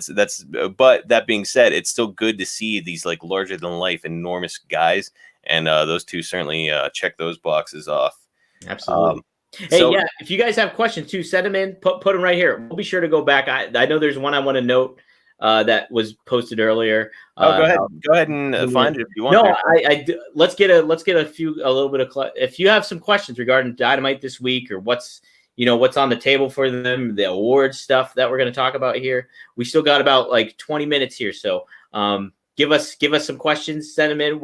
but that being said, it's still good to see these like larger than life, enormous guys, and those two certainly check those boxes off.
Absolutely. Hey, yeah, if you guys have questions too, send them in, put them right here. We'll be sure to go back. I know there's one I want to note that was posted earlier.
Go ahead and find it if you want.
No, let's get a little bit of if you have some questions regarding Dynamite this week, or what's on the table for them, the awards stuff that we're going to talk about here. We still got about like 20 minutes here. So give us some questions, send them in.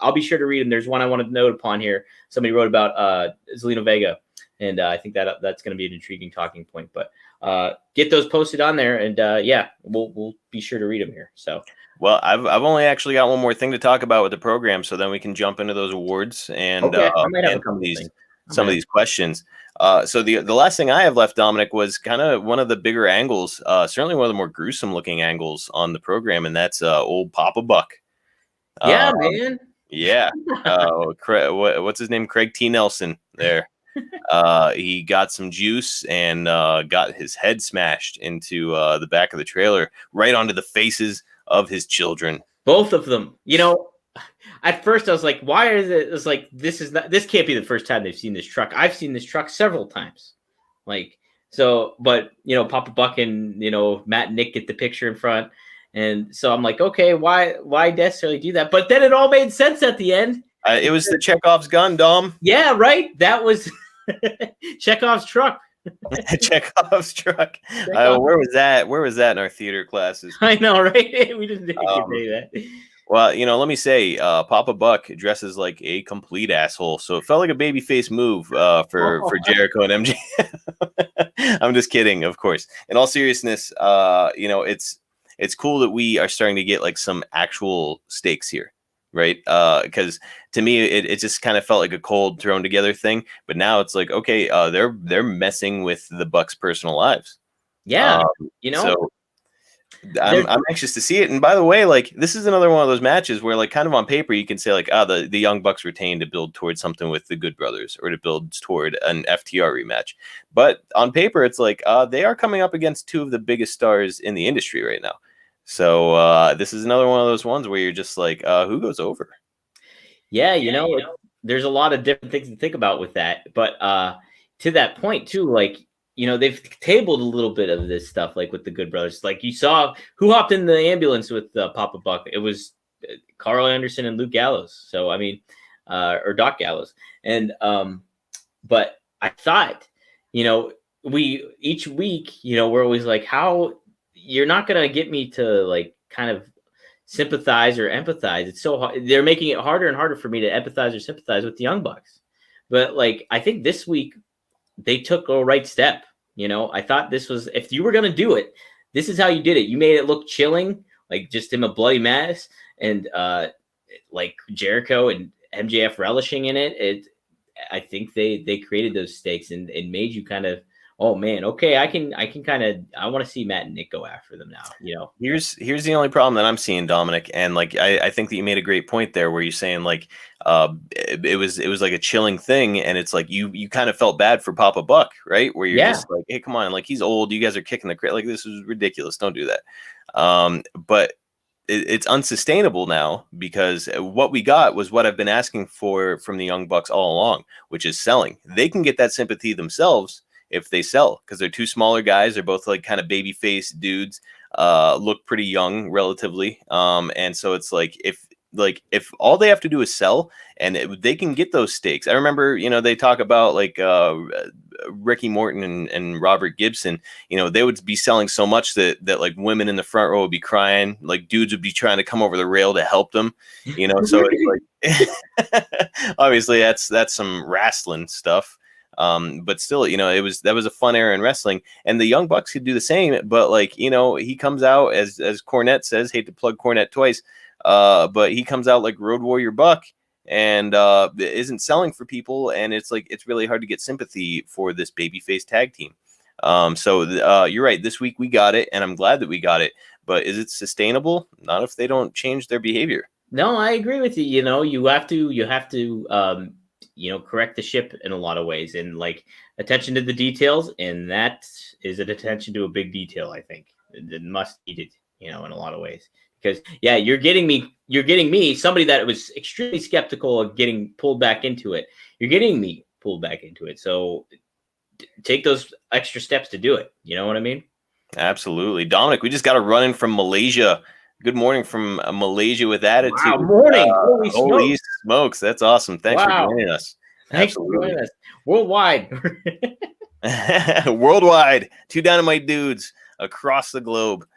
I'll be sure to read them. There's one I want to note upon here. Somebody wrote about Zelina Vega, and I think that's going to be an intriguing talking point. But get those posted on there, and yeah, we'll be sure to read them here. So.
Well, I've only actually got one more thing to talk about with the program, so then we can jump into those awards and some of these questions. So the last thing I have left, Dominic, was kind of one of the bigger angles, certainly one of the more gruesome looking angles on the program, and that's old Papa Buck.
Yeah, man.
Yeah. What's his name? Craig T. Nelson there. He got some juice and got his head smashed into the back of the trailer, right onto the faces of his children.
Both of them. You know, at first I was like, why is it? It's like, this can't be the first time they've seen this truck. I've seen this truck several times. Like, So, but Papa Buck and Matt and Nick get the picture in front, and so I'm like, okay, why necessarily do that? But then it all made sense at the end.
It was the Chekhov's gun, Dom.
Yeah, right. That was Chekhov's truck.
Chekhov's truck. Where was that? Where was that in our theater classes?
I know, right? We didn't say that.
Well, let me say, Papa Buck dresses like a complete asshole, so it felt like a babyface move for Jericho and MJ. I'm just kidding, of course. In all seriousness, it's cool that we are starting to get like some actual stakes here, right? Because to me, it just kind of felt like a cold thrown together thing. But now it's like, okay, they're messing with the Bucks' personal lives.
Yeah,
So I'm anxious to see it. And by the way, like, this is another one of those matches where, like, kind of on paper, you can say like, the Young Bucks retained to build towards something with the Good Brothers or to build toward an FTR rematch. But on paper, it's like they are coming up against two of the biggest stars in the industry right now. So this is another one of those ones where you're just like, who goes over?
Yeah, there's a lot of different things to think about with that. But to that point too, like, they've tabled a little bit of this stuff, like with the Good Brothers. Like, you saw who hopped in the ambulance with Papa Buck. It was Carl Anderson and Luke Gallows. So, I mean, or Doc Gallows. And, but I thought, we each week, we're always like, how you're not going to get me to like kind of sympathize or empathize. It's so hard. They're making it harder and harder for me to empathize or sympathize with the Young Bucks. But like, I think this week, they took a right step. I thought this was, if you were going to do it, this is how you did it. You made it look chilling, like just him a bloody mess, and like Jericho and MJF relishing in it. I think they created those stakes and made you kind of, oh man, okay, I can kind of, I want to see Matt and Nick go after them now.
Here's the only problem that I'm seeing, Dominic, and like I think that you made a great point there where you're saying like it was like a chilling thing, and it's like you kind of felt bad for Papa Buck, right? Where you're just like, hey, come on, like, he's old, you guys are kicking the crate, like, this is ridiculous, don't do that. But it's unsustainable now, because what we got was what I've been asking for from the Young Bucks all along, which is selling. They can get that sympathy themselves if they sell, because they're two smaller guys. They're both like kind of baby face dudes, look pretty young relatively. And so it's like, if all they have to do is sell, and they can get those stakes. I remember, they talk about like Ricky Morton and Robert Gibson, they would be selling so much that like women in the front row would be crying, like dudes would be trying to come over the rail to help them, so it's like, obviously that's some wrestling stuff. But still, that was a fun era in wrestling, and the Young Bucks could do the same. But like, he comes out as Cornette says, hate to plug Cornette twice, but he comes out like Road Warrior Buck, and isn't selling for people, and it's like, it's really hard to get sympathy for this babyface tag team. So you're right. This week we got it, and I'm glad that we got it. But is it sustainable? Not if they don't change their behavior.
No, I agree with you. You have to. Correct the ship in a lot of ways, and like attention to the details. And that is an attention to a big detail. I think it must need it, in a lot of ways, because you're getting me, somebody that was extremely skeptical of getting pulled back into it. You're getting me pulled back into it. So take those extra steps to do it. You know what I mean?
Absolutely. Dominic, we just got a run in from Malaysia. Good morning from Malaysia with attitude.
Wow, morning.
Holy smokes. That's awesome. Thanks for joining us.
Thanks for joining us. Worldwide.
Worldwide. Two Dynamite dudes across the globe.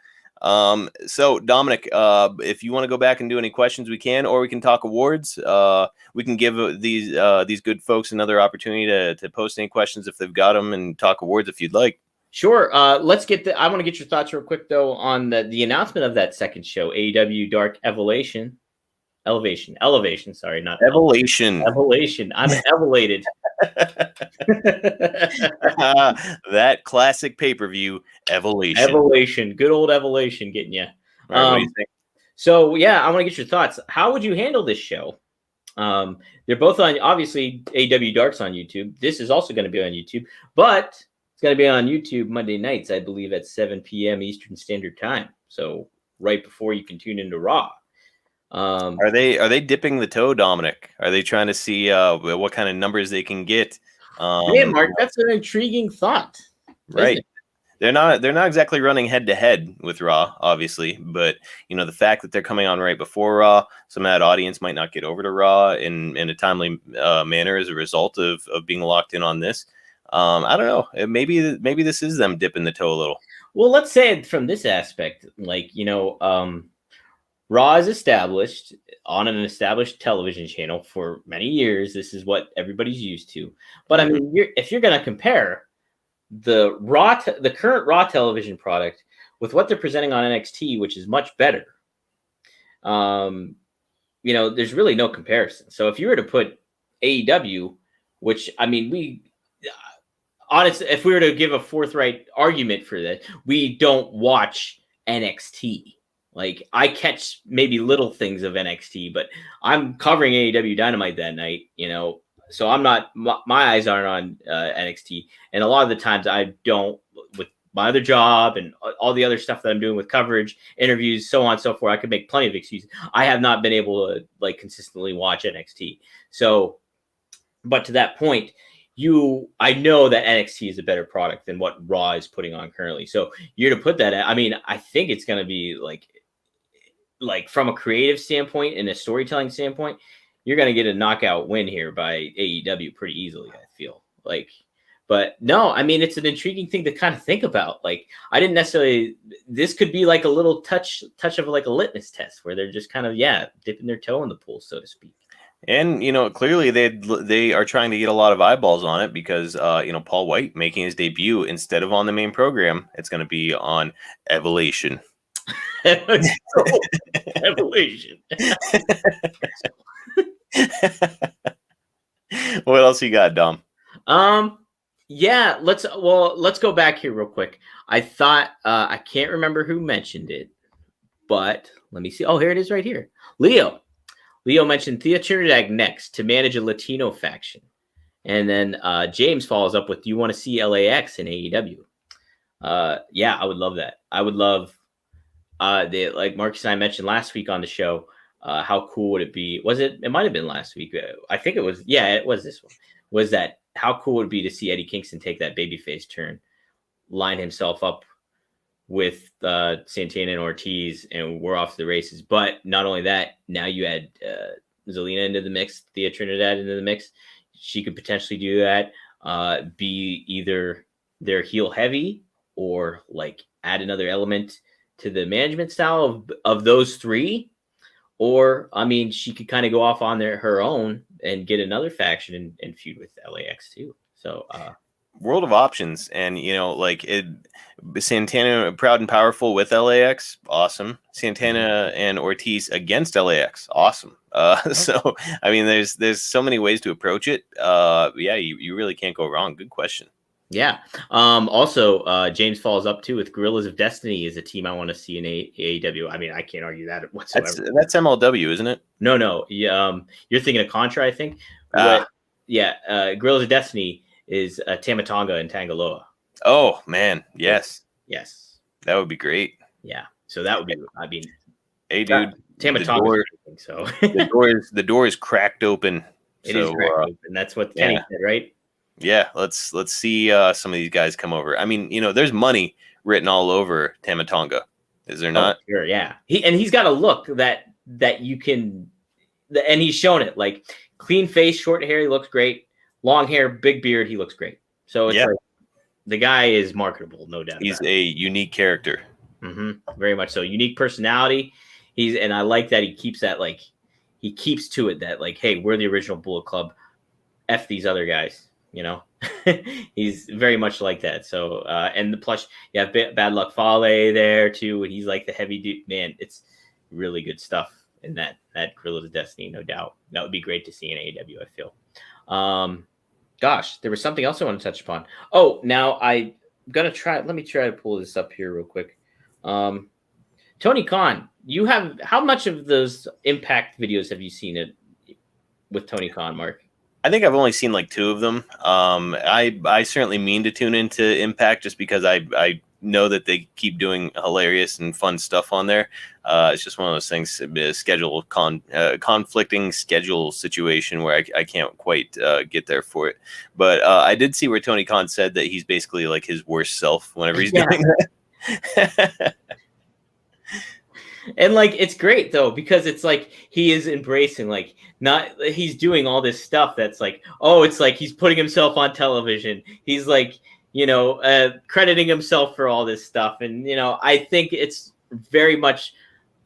So Dominic, if you want to go back and do any questions, we can, or we can talk awards. We can give these good folks another opportunity to post any questions if they've got them, and talk awards if you'd like.
Sure. Let's get I want to get your thoughts real quick though on the announcement of that second show, AEW Dark Elevation. Sorry, not
Evolution.
Evolution. I'm elevated.
That classic pay-per-view, Evolution.
Evolution. Good old Evolution getting you.
Right, what do you think?
So yeah, I want to get your thoughts. How would you handle this show? They're both on, obviously, AEW Dark's on YouTube. This is also going to be on YouTube, but it's going to be on YouTube Monday nights, I believe, at 7 p.m. Eastern Standard Time. So right before you can tune into Raw.
Are they dipping the toe, Dominic? Are they trying to see what kind of numbers they can get?
Hey, Mark, that's an intriguing thought.
Right. They're not exactly running head to head with Raw, obviously, but the fact that they're coming on right before Raw, some of that audience might not get over to Raw in a timely manner as a result of being locked in on this. I don't know. Maybe this is them dipping the toe a little.
Well, let's say it from this aspect, Raw is established on an established television channel for many years. This is what everybody's used to. But I mean, if you're going to compare the current Raw television product with what they're presenting on NXT, which is much better, there's really no comparison. So if you were to put AEW, which I mean, if we were to give a forthright argument for that, we don't watch NXT. Like, I catch maybe little things of NXT, but I'm covering AEW Dynamite that night, so I'm not, my eyes aren't on NXT. And a lot of the times I don't, with my other job and all the other stuff that I'm doing with coverage, interviews, so on and so forth, I could make plenty of excuses. I have not been able to consistently watch NXT. So, but to that point, I know that NXT is a better product than what Raw is putting on currently. So you're to put that, I mean, I think it's going to be like from a creative standpoint and a storytelling standpoint, you're going to get a knockout win here by AEW pretty easily, I feel like. But no, I mean, it's an intriguing thing to kind of think about. Like, I didn't necessarily, this could be like a little touch of like a litmus test where they're just kind of, dipping their toe in the pool, so to speak.
And, clearly they are trying to get a lot of eyeballs on it because, Paul Wight making his debut instead of on the main program. It's going to be on Evolution.
Evolution.
What else you got, Dom?
Let's go back here real quick. I thought, I can't remember who mentioned it, but let me see. Oh, here it is right here. Leo mentioned Thea Trinidad next to manage a Latino faction. And then James follows up with, do you want to see LAX in AEW? I would love that. I would love, like Marcus and I mentioned last week on the show, how cool would it be? It might have been last week. I think it was, it was this one. Was that how cool would it be to see Eddie Kingston take that babyface turn, line himself up with Santana and Ortiz, and we're off to the races. But not only that, now you add Zelina into the mix, Thea Trinidad into the mix. She could potentially do that, be either their heel heavy or like add another element to the management style of those three. Or, I mean, she could kind of go off on her own and get another faction and feud with LAX too. So,
world of options. And, Santana proud and powerful with LAX. Awesome. Santana and Ortiz against LAX. Awesome. So, I mean, there's so many ways to approach it. You really can't go wrong. Good question.
Yeah. Also, James follows up too with Guerrillas of Destiny is a team I want to see in AEW. I mean, I can't argue that whatsoever.
That's MLW, isn't it?
No. You're thinking of Contra, I think. Guerrillas of Destiny is Tamatonga and Tangaloa.
Oh man, yes. That would be great.
Yeah. So that would be. I mean,
hey, dude,
Tamatonga. So
the door is cracked open.
It is cracked open. That's what Kenny said, right?
Yeah, let's see some of these guys come over. I mean, there's money written all over Tamatonga. Is there not?
Sure, yeah. He's got a look that you can, and he's shown it. Like clean face, short hair, he looks great. Long hair, big beard, he looks great. So it's like, the guy is marketable, no doubt.
He's a unique character.
Mm-hmm. Very much so. Unique personality. And I like that he keeps that he keeps to it that hey, we're the original Bullet Club. F these other guys. He's very much like that. So, and the plush, you have Bad Luck Fale there too. And he's like the heavy dude, man. It's really good stuff in that Guerrillas of Destiny, no doubt. That would be great to see in AEW, I feel. Gosh, there was something else I want to touch upon. Oh, now let me try to pull this up here real quick. Tony Khan, how much of those Impact videos have you seen with Tony Khan, Mark?
I think I've only seen 2 of them. I certainly mean to tune into Impact just because I know that they keep doing hilarious and fun stuff on there. It's just one of those things, conflicting schedule situation where I can't quite get there for it. But I did see where Tony Khan said that he's basically like his worst self whenever he's doing that.
And like, it's great though, because it's like he is embracing, like, he's doing all this stuff that's like, oh, it's like he's putting himself on television. He's like, crediting himself for all this stuff. And, I think it's very much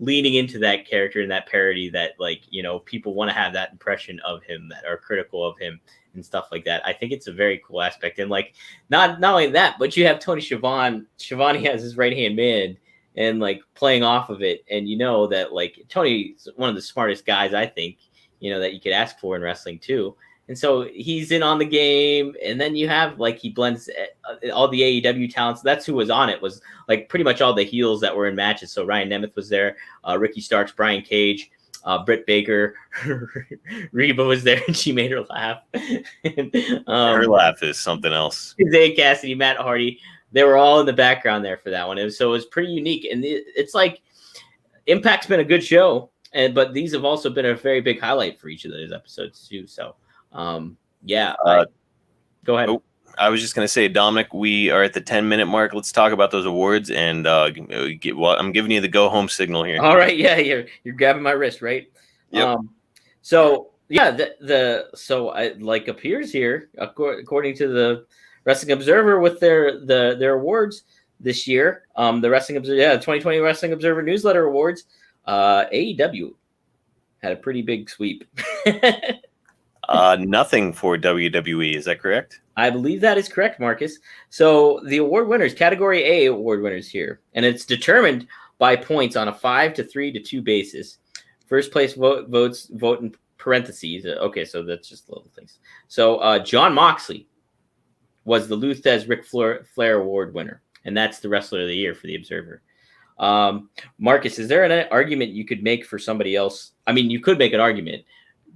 leaning into that character and that parody that, like, people want to have that impression of him, that are critical of him and stuff like that. I think it's a very cool aspect. And like, not only that, but you have Tony Schiavone. Schiavone has his right-hand man, and like playing off of it. And that like Tony's one of the smartest guys, I think, that you could ask for in wrestling too. And so he's in on the game. And then you have like, he blends all the AEW talents. That's who was on it, was like pretty much all the heels that were in matches. So Ryan Nemeth was there, Ricky Starks, Brian Cage, Britt Baker, Reba was there, and she made her laugh. And,
her laugh is something else.
Zay Cassidy, Matt Hardy, they were all in the background there for that one. So it was pretty unique. And it's like Impact's been a good show, but these have also been a very big highlight for each of those episodes too. So go ahead.
I was just going to say, Dominic, we are at the 10-minute mark. Let's talk about those awards. And I'm giving you the go home signal here.
All right. Yeah. You're grabbing my wrist, right?
Yep.
So yeah, so it like appears here, according to the Wrestling Observer, with their awards this year. The Wrestling Observer, 2020 Wrestling Observer Newsletter Awards. AEW had a pretty big sweep.
Nothing for WWE. Is that correct?
I believe that is correct, Marcus. So the award winners, Category A award winners here, and it's determined by points on a 5-3-2 basis. First place vote in parentheses. Okay, so that's just little things. So Jon Moxley was the Lou Thesz Ric Flair Award winner, and that's the Wrestler of the Year for the Observer. Marcus, is there an argument you could make for somebody else? I mean, you could make an argument,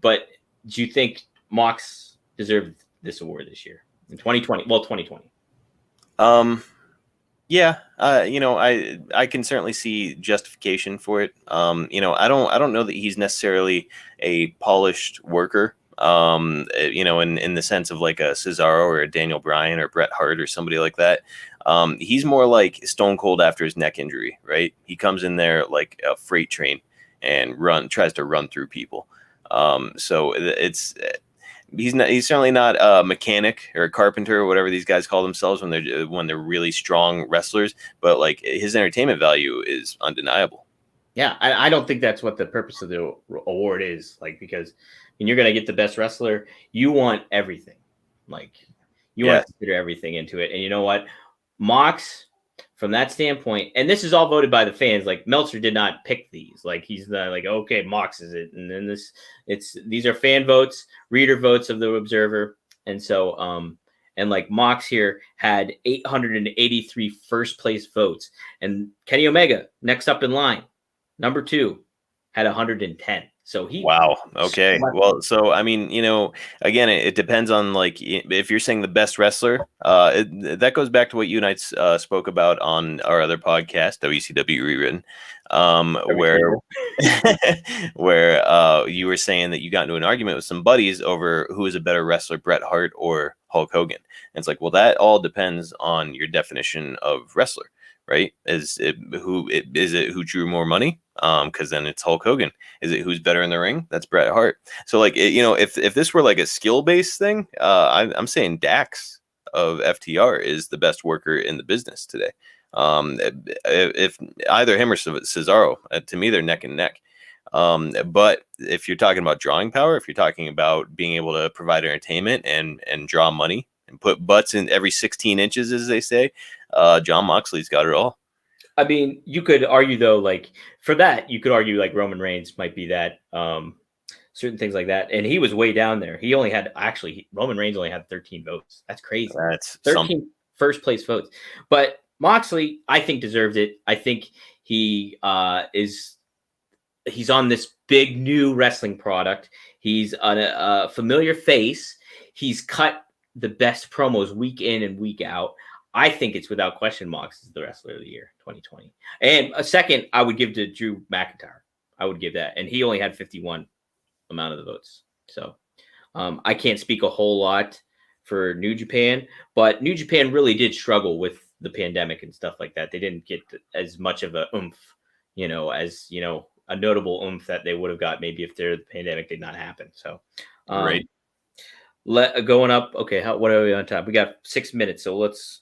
but do you think Mox deserved this award this year in 2020? Well, 2020.
Yeah, I can certainly see justification for it. I don't know that he's necessarily a polished worker. In the sense of like a Cesaro or a Daniel Bryan or Bret Hart or somebody like that. He's more like Stone Cold after his neck injury, right? He comes in there like a freight train and tries to run through people. So he's certainly not a mechanic or a carpenter or whatever these guys call themselves when they're really strong wrestlers, but like his entertainment value is undeniable.
Yeah, I don't think that's what the purpose of the award is, like, because when you're going to get the best wrestler, you want everything. Like, you want to consider everything into it. And you know what? Mox, from that standpoint, and this is all voted by the fans, like Meltzer did not pick these. Like, he's not like, okay, Mox is it. And then these are fan votes, reader votes of the Observer. And so, and like Mox here had 883 first place votes. And Kenny Omega, next up in line, number 2, had 110. So
wow. Okay. Well, so I mean, again, it depends on like if you're saying the best wrestler. That goes back to what you and I spoke about on our other podcast, WCW Rewritten, where you were saying that you got into an argument with some buddies over who is a better wrestler, Bret Hart or Hulk Hogan. And it's like, well, that all depends on your definition of wrestler. Right? Is it who drew more money? Because then it's Hulk Hogan. Is it who's better in the ring? That's Bret Hart. So like, if this were like a skill based thing, I'm saying Dax of FTR is the best worker in the business today. If either him or Cesaro, to me they're neck and neck. But if you're talking about drawing power, if you're talking about being able to provide entertainment and draw money and put butts in every 16 inches, as they say, Jon Moxley's got it all.
I mean, you could argue though, like for that, you could argue like Roman Reigns might be that, certain things like that. And he was way down there. Roman Reigns only had 13 votes. That's crazy.
That's
13 first place votes. But Moxley, I think, deserved it. I think he's on this big new wrestling product. He's a familiar face. He's cut the best promos week in and week out. I think it's without question Mox is the wrestler of the year 2020. And a second, I would give to Drew McIntyre. I would give that. And he only had 51 amount of the votes. So I can't speak a whole lot for New Japan, but New Japan really did struggle with the pandemic and stuff like that. They didn't get as much of a oomph, as, a notable oomph that they would have got maybe if the pandemic did not happen. So,
Right.
Going up. Okay. What are we on top? We got 6 minutes. So let's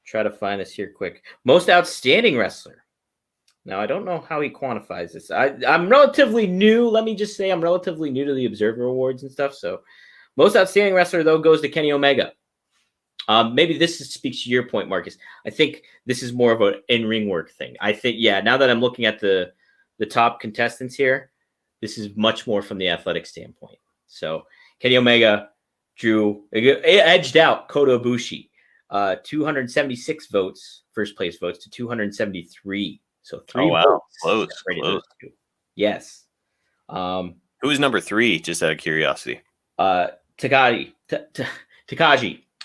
try to find this here quick. Most outstanding wrestler. Now, I don't know how he quantifies this. I'm relatively new. Let me just say I'm relatively new to the Observer Awards and stuff. So most outstanding wrestler, though, goes to Kenny Omega. Maybe this speaks to your point, Marcus. I think this is more of an in-ring work thing. I think, now that I'm looking at the top contestants here, this is much more from the athletic standpoint. So Kenny Omega edged out Kota Ibushi, 276 votes, first place votes to 273. So 3 votes.
Close.
Yes.
Who was number 3? Just out of curiosity.
Takaji,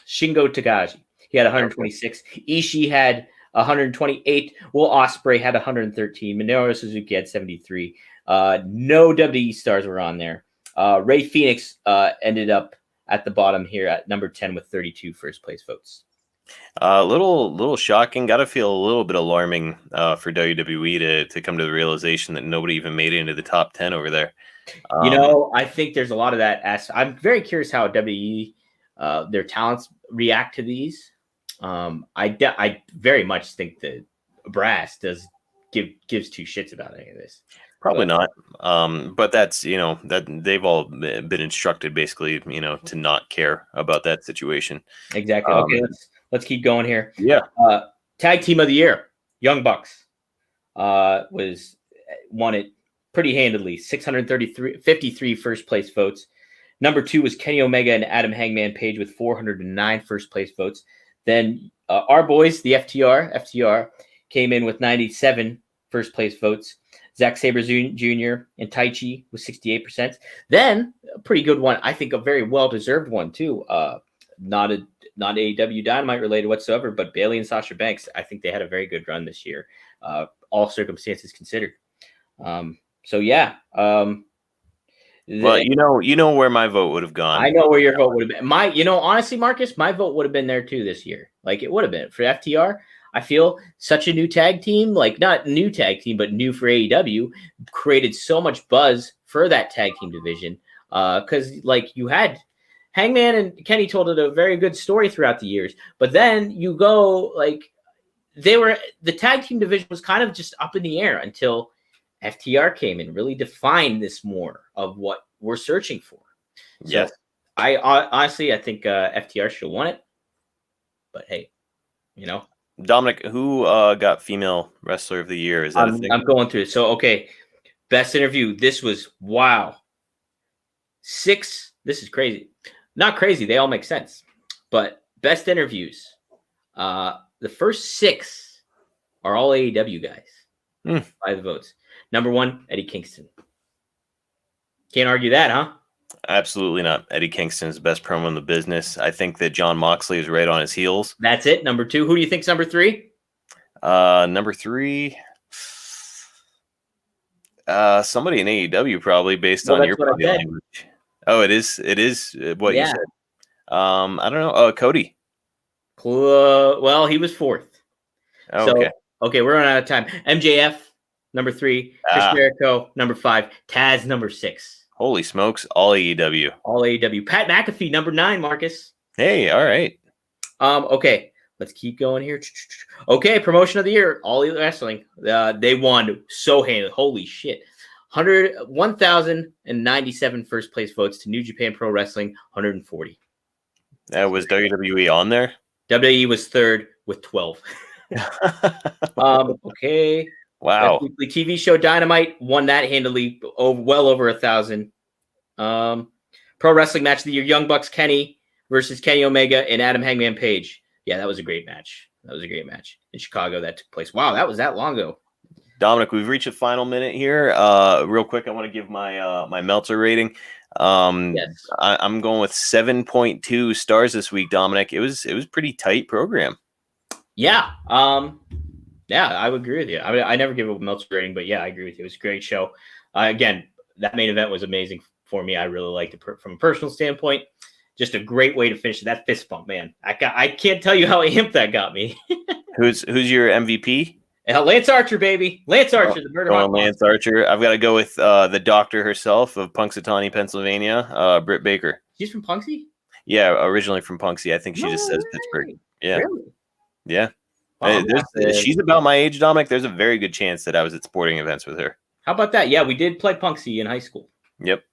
Shingo Takaji. He had 126. Ishii had 128. Will Ospreay had 113. Minoru Suzuki had 73. No WWE stars were on there. Ray Fenix ended up at the bottom here at number 10 with 32 first place votes.
A little shocking. Got to feel a little bit alarming for WWE to come to the realization that nobody even made it into the top 10 over there.
I think there's a lot of that. I'm very curious how WWE, their talents react to these. I very much think that Brass gives two shits about any of this.
Probably not. But that's, that they've all been instructed basically, to not care about that situation.
Exactly. Okay, let's keep going here.
Yeah.
Tag team of the year, Young Bucks, won it pretty handedly, 53 first place votes. Number 2 was Kenny Omega and Adam Hangman Page with 409 first place votes. Then our boys, the FTR came in with 97 first place votes. Zack Sabre Jr. and Taichi with 68%. Then a pretty good one, I think a very well-deserved one too. Not AEW Dynamite related whatsoever, but Bayley and Sasha Banks. I think they had a very good run this year, all circumstances considered.
Well, you know where my vote would have gone.
I know where your vote would have been. Honestly, Marcus, my vote would have been there too this year. Like it would have been for FTR. I feel such a new tag team, like not new tag team, but new for AEW, created so much buzz for that tag team division. Because like you had Hangman and Kenny told it a very good story throughout the years, but then you go like the tag team division was kind of just up in the air until FTR came and really defined this more of what we're searching for. So
yes.
I honestly think FTR should have won it, but hey,
Dominic, who got female wrestler of the year? Is that a thing?
I'm going through it. So, okay. Best interview. This was, wow. 6. This is crazy. Not crazy. They all make sense. But best interviews. The first 6 are all AEW guys. By the votes. Number 1, Eddie Kingston. Can't argue that, huh?
Absolutely not. Eddie Kingston is the best promo in the business. I think that Jon Moxley is right on his heels.
That's it. Number 2. Who do you think's number 3?
Number 3. Somebody in AEW probably based on your body language. Oh, it is what you said. I don't know. Cody.
Well, he was 4th.
Oh,
so,
okay.
Okay, we're running out of time. MJF, number 3. Chris Jericho, number 5. Taz, number 6.
Holy smokes, all AEW.
All AEW. Pat McAfee, number 9, Marcus.
Hey, all right.
Okay, let's keep going here. Okay, promotion of the year, All Elite Wrestling. They won so handily. Holy shit. 1,097 first place votes to New Japan Pro Wrestling, 140.
Was WWE on there?
WWE was 3rd with 12. Okay.
Wow.
Weekly TV show Dynamite won that handily, well over 1,000. Pro Wrestling Match of the Year, Young Bucks Kenny versus Kenny Omega and Adam Hangman Page. Yeah, that was a great match. In Chicago that took place. Wow, that was that long ago.
Dominic, we've reached the final minute here. Real quick, I want to give my my Meltzer rating.
Yes.
I'm going with 7.2 stars this week, Dominic. It was pretty tight program.
Yeah. Yeah, I would agree with you. I mean, I never give a Meltzer rating, but yeah, I agree with you. It was a great show. Again, that main event was amazing for me. I really liked it from a personal standpoint. Just a great way to finish it. That fist bump, man. I can't tell you how amped that got me.
Who's your MVP?
Lance Archer, baby. Lance Archer, the murder hawk
Lance
monster.
Archer. I've got to go with the doctor herself of Punxsutawney, Pennsylvania, Britt Baker.
She's from Punxsy?
Yeah, originally from Punxsy. I think she just says
way.
Pittsburgh. Yeah.
Really?
Yeah.
Wow,
She's about my age, Dominic. There's a very good chance that I was at sporting events with her.
How about that? Yeah, we did play Punxsy in high school.
Yep.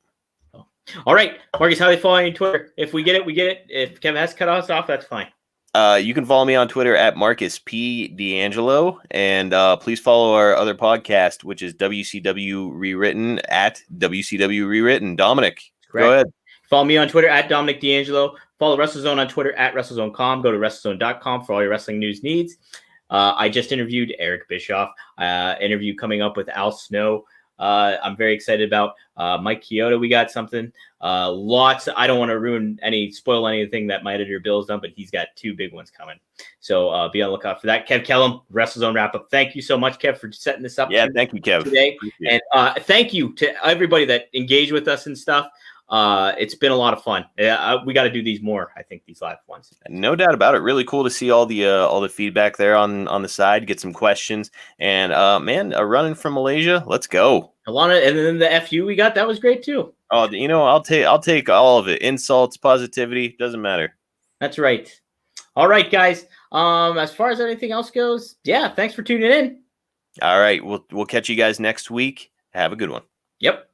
All right, Marcus, how they follow you on Twitter? If we get it, we get it. If Kevin has to cut us off, that's fine.
You can follow me on Twitter at Marcus P. D'Angelo, and please follow our other podcast, which is WCW Rewritten at WCW Rewritten. Dominic, go ahead.
Follow me on Twitter at Dominic D'Angelo. Follow WrestleZone on Twitter at WrestleZone.com. Go to WrestleZone.com for all your wrestling news needs. I just interviewed Eric Bischoff. Interview coming up with Al Snow. I'm very excited about Mike Chioda. We got something. Lots. I don't want to spoil anything that my editor Bill's done, but he's got 2 big ones coming. So be on the lookout for that. Kev Kellam, WrestleZone wrap up. Thank you so much, Kev, for setting this up.
Yeah, thank you, Kev.
Today. And thank you to everybody that engaged with us and stuff. It's been a lot of fun. We got to do these more. I think these live ones.
No doubt about it. Really cool to see all the feedback there on the side. Get some questions and man, running from Malaysia. Let's go.
Alana, and then the FU we got, that was great too.
Oh, I'll take all of it. Insults, positivity, doesn't matter.
That's right. All right, guys. As far as anything else goes, yeah, thanks for tuning in.
All right, we'll catch you guys next week. Have a good one.
Yep.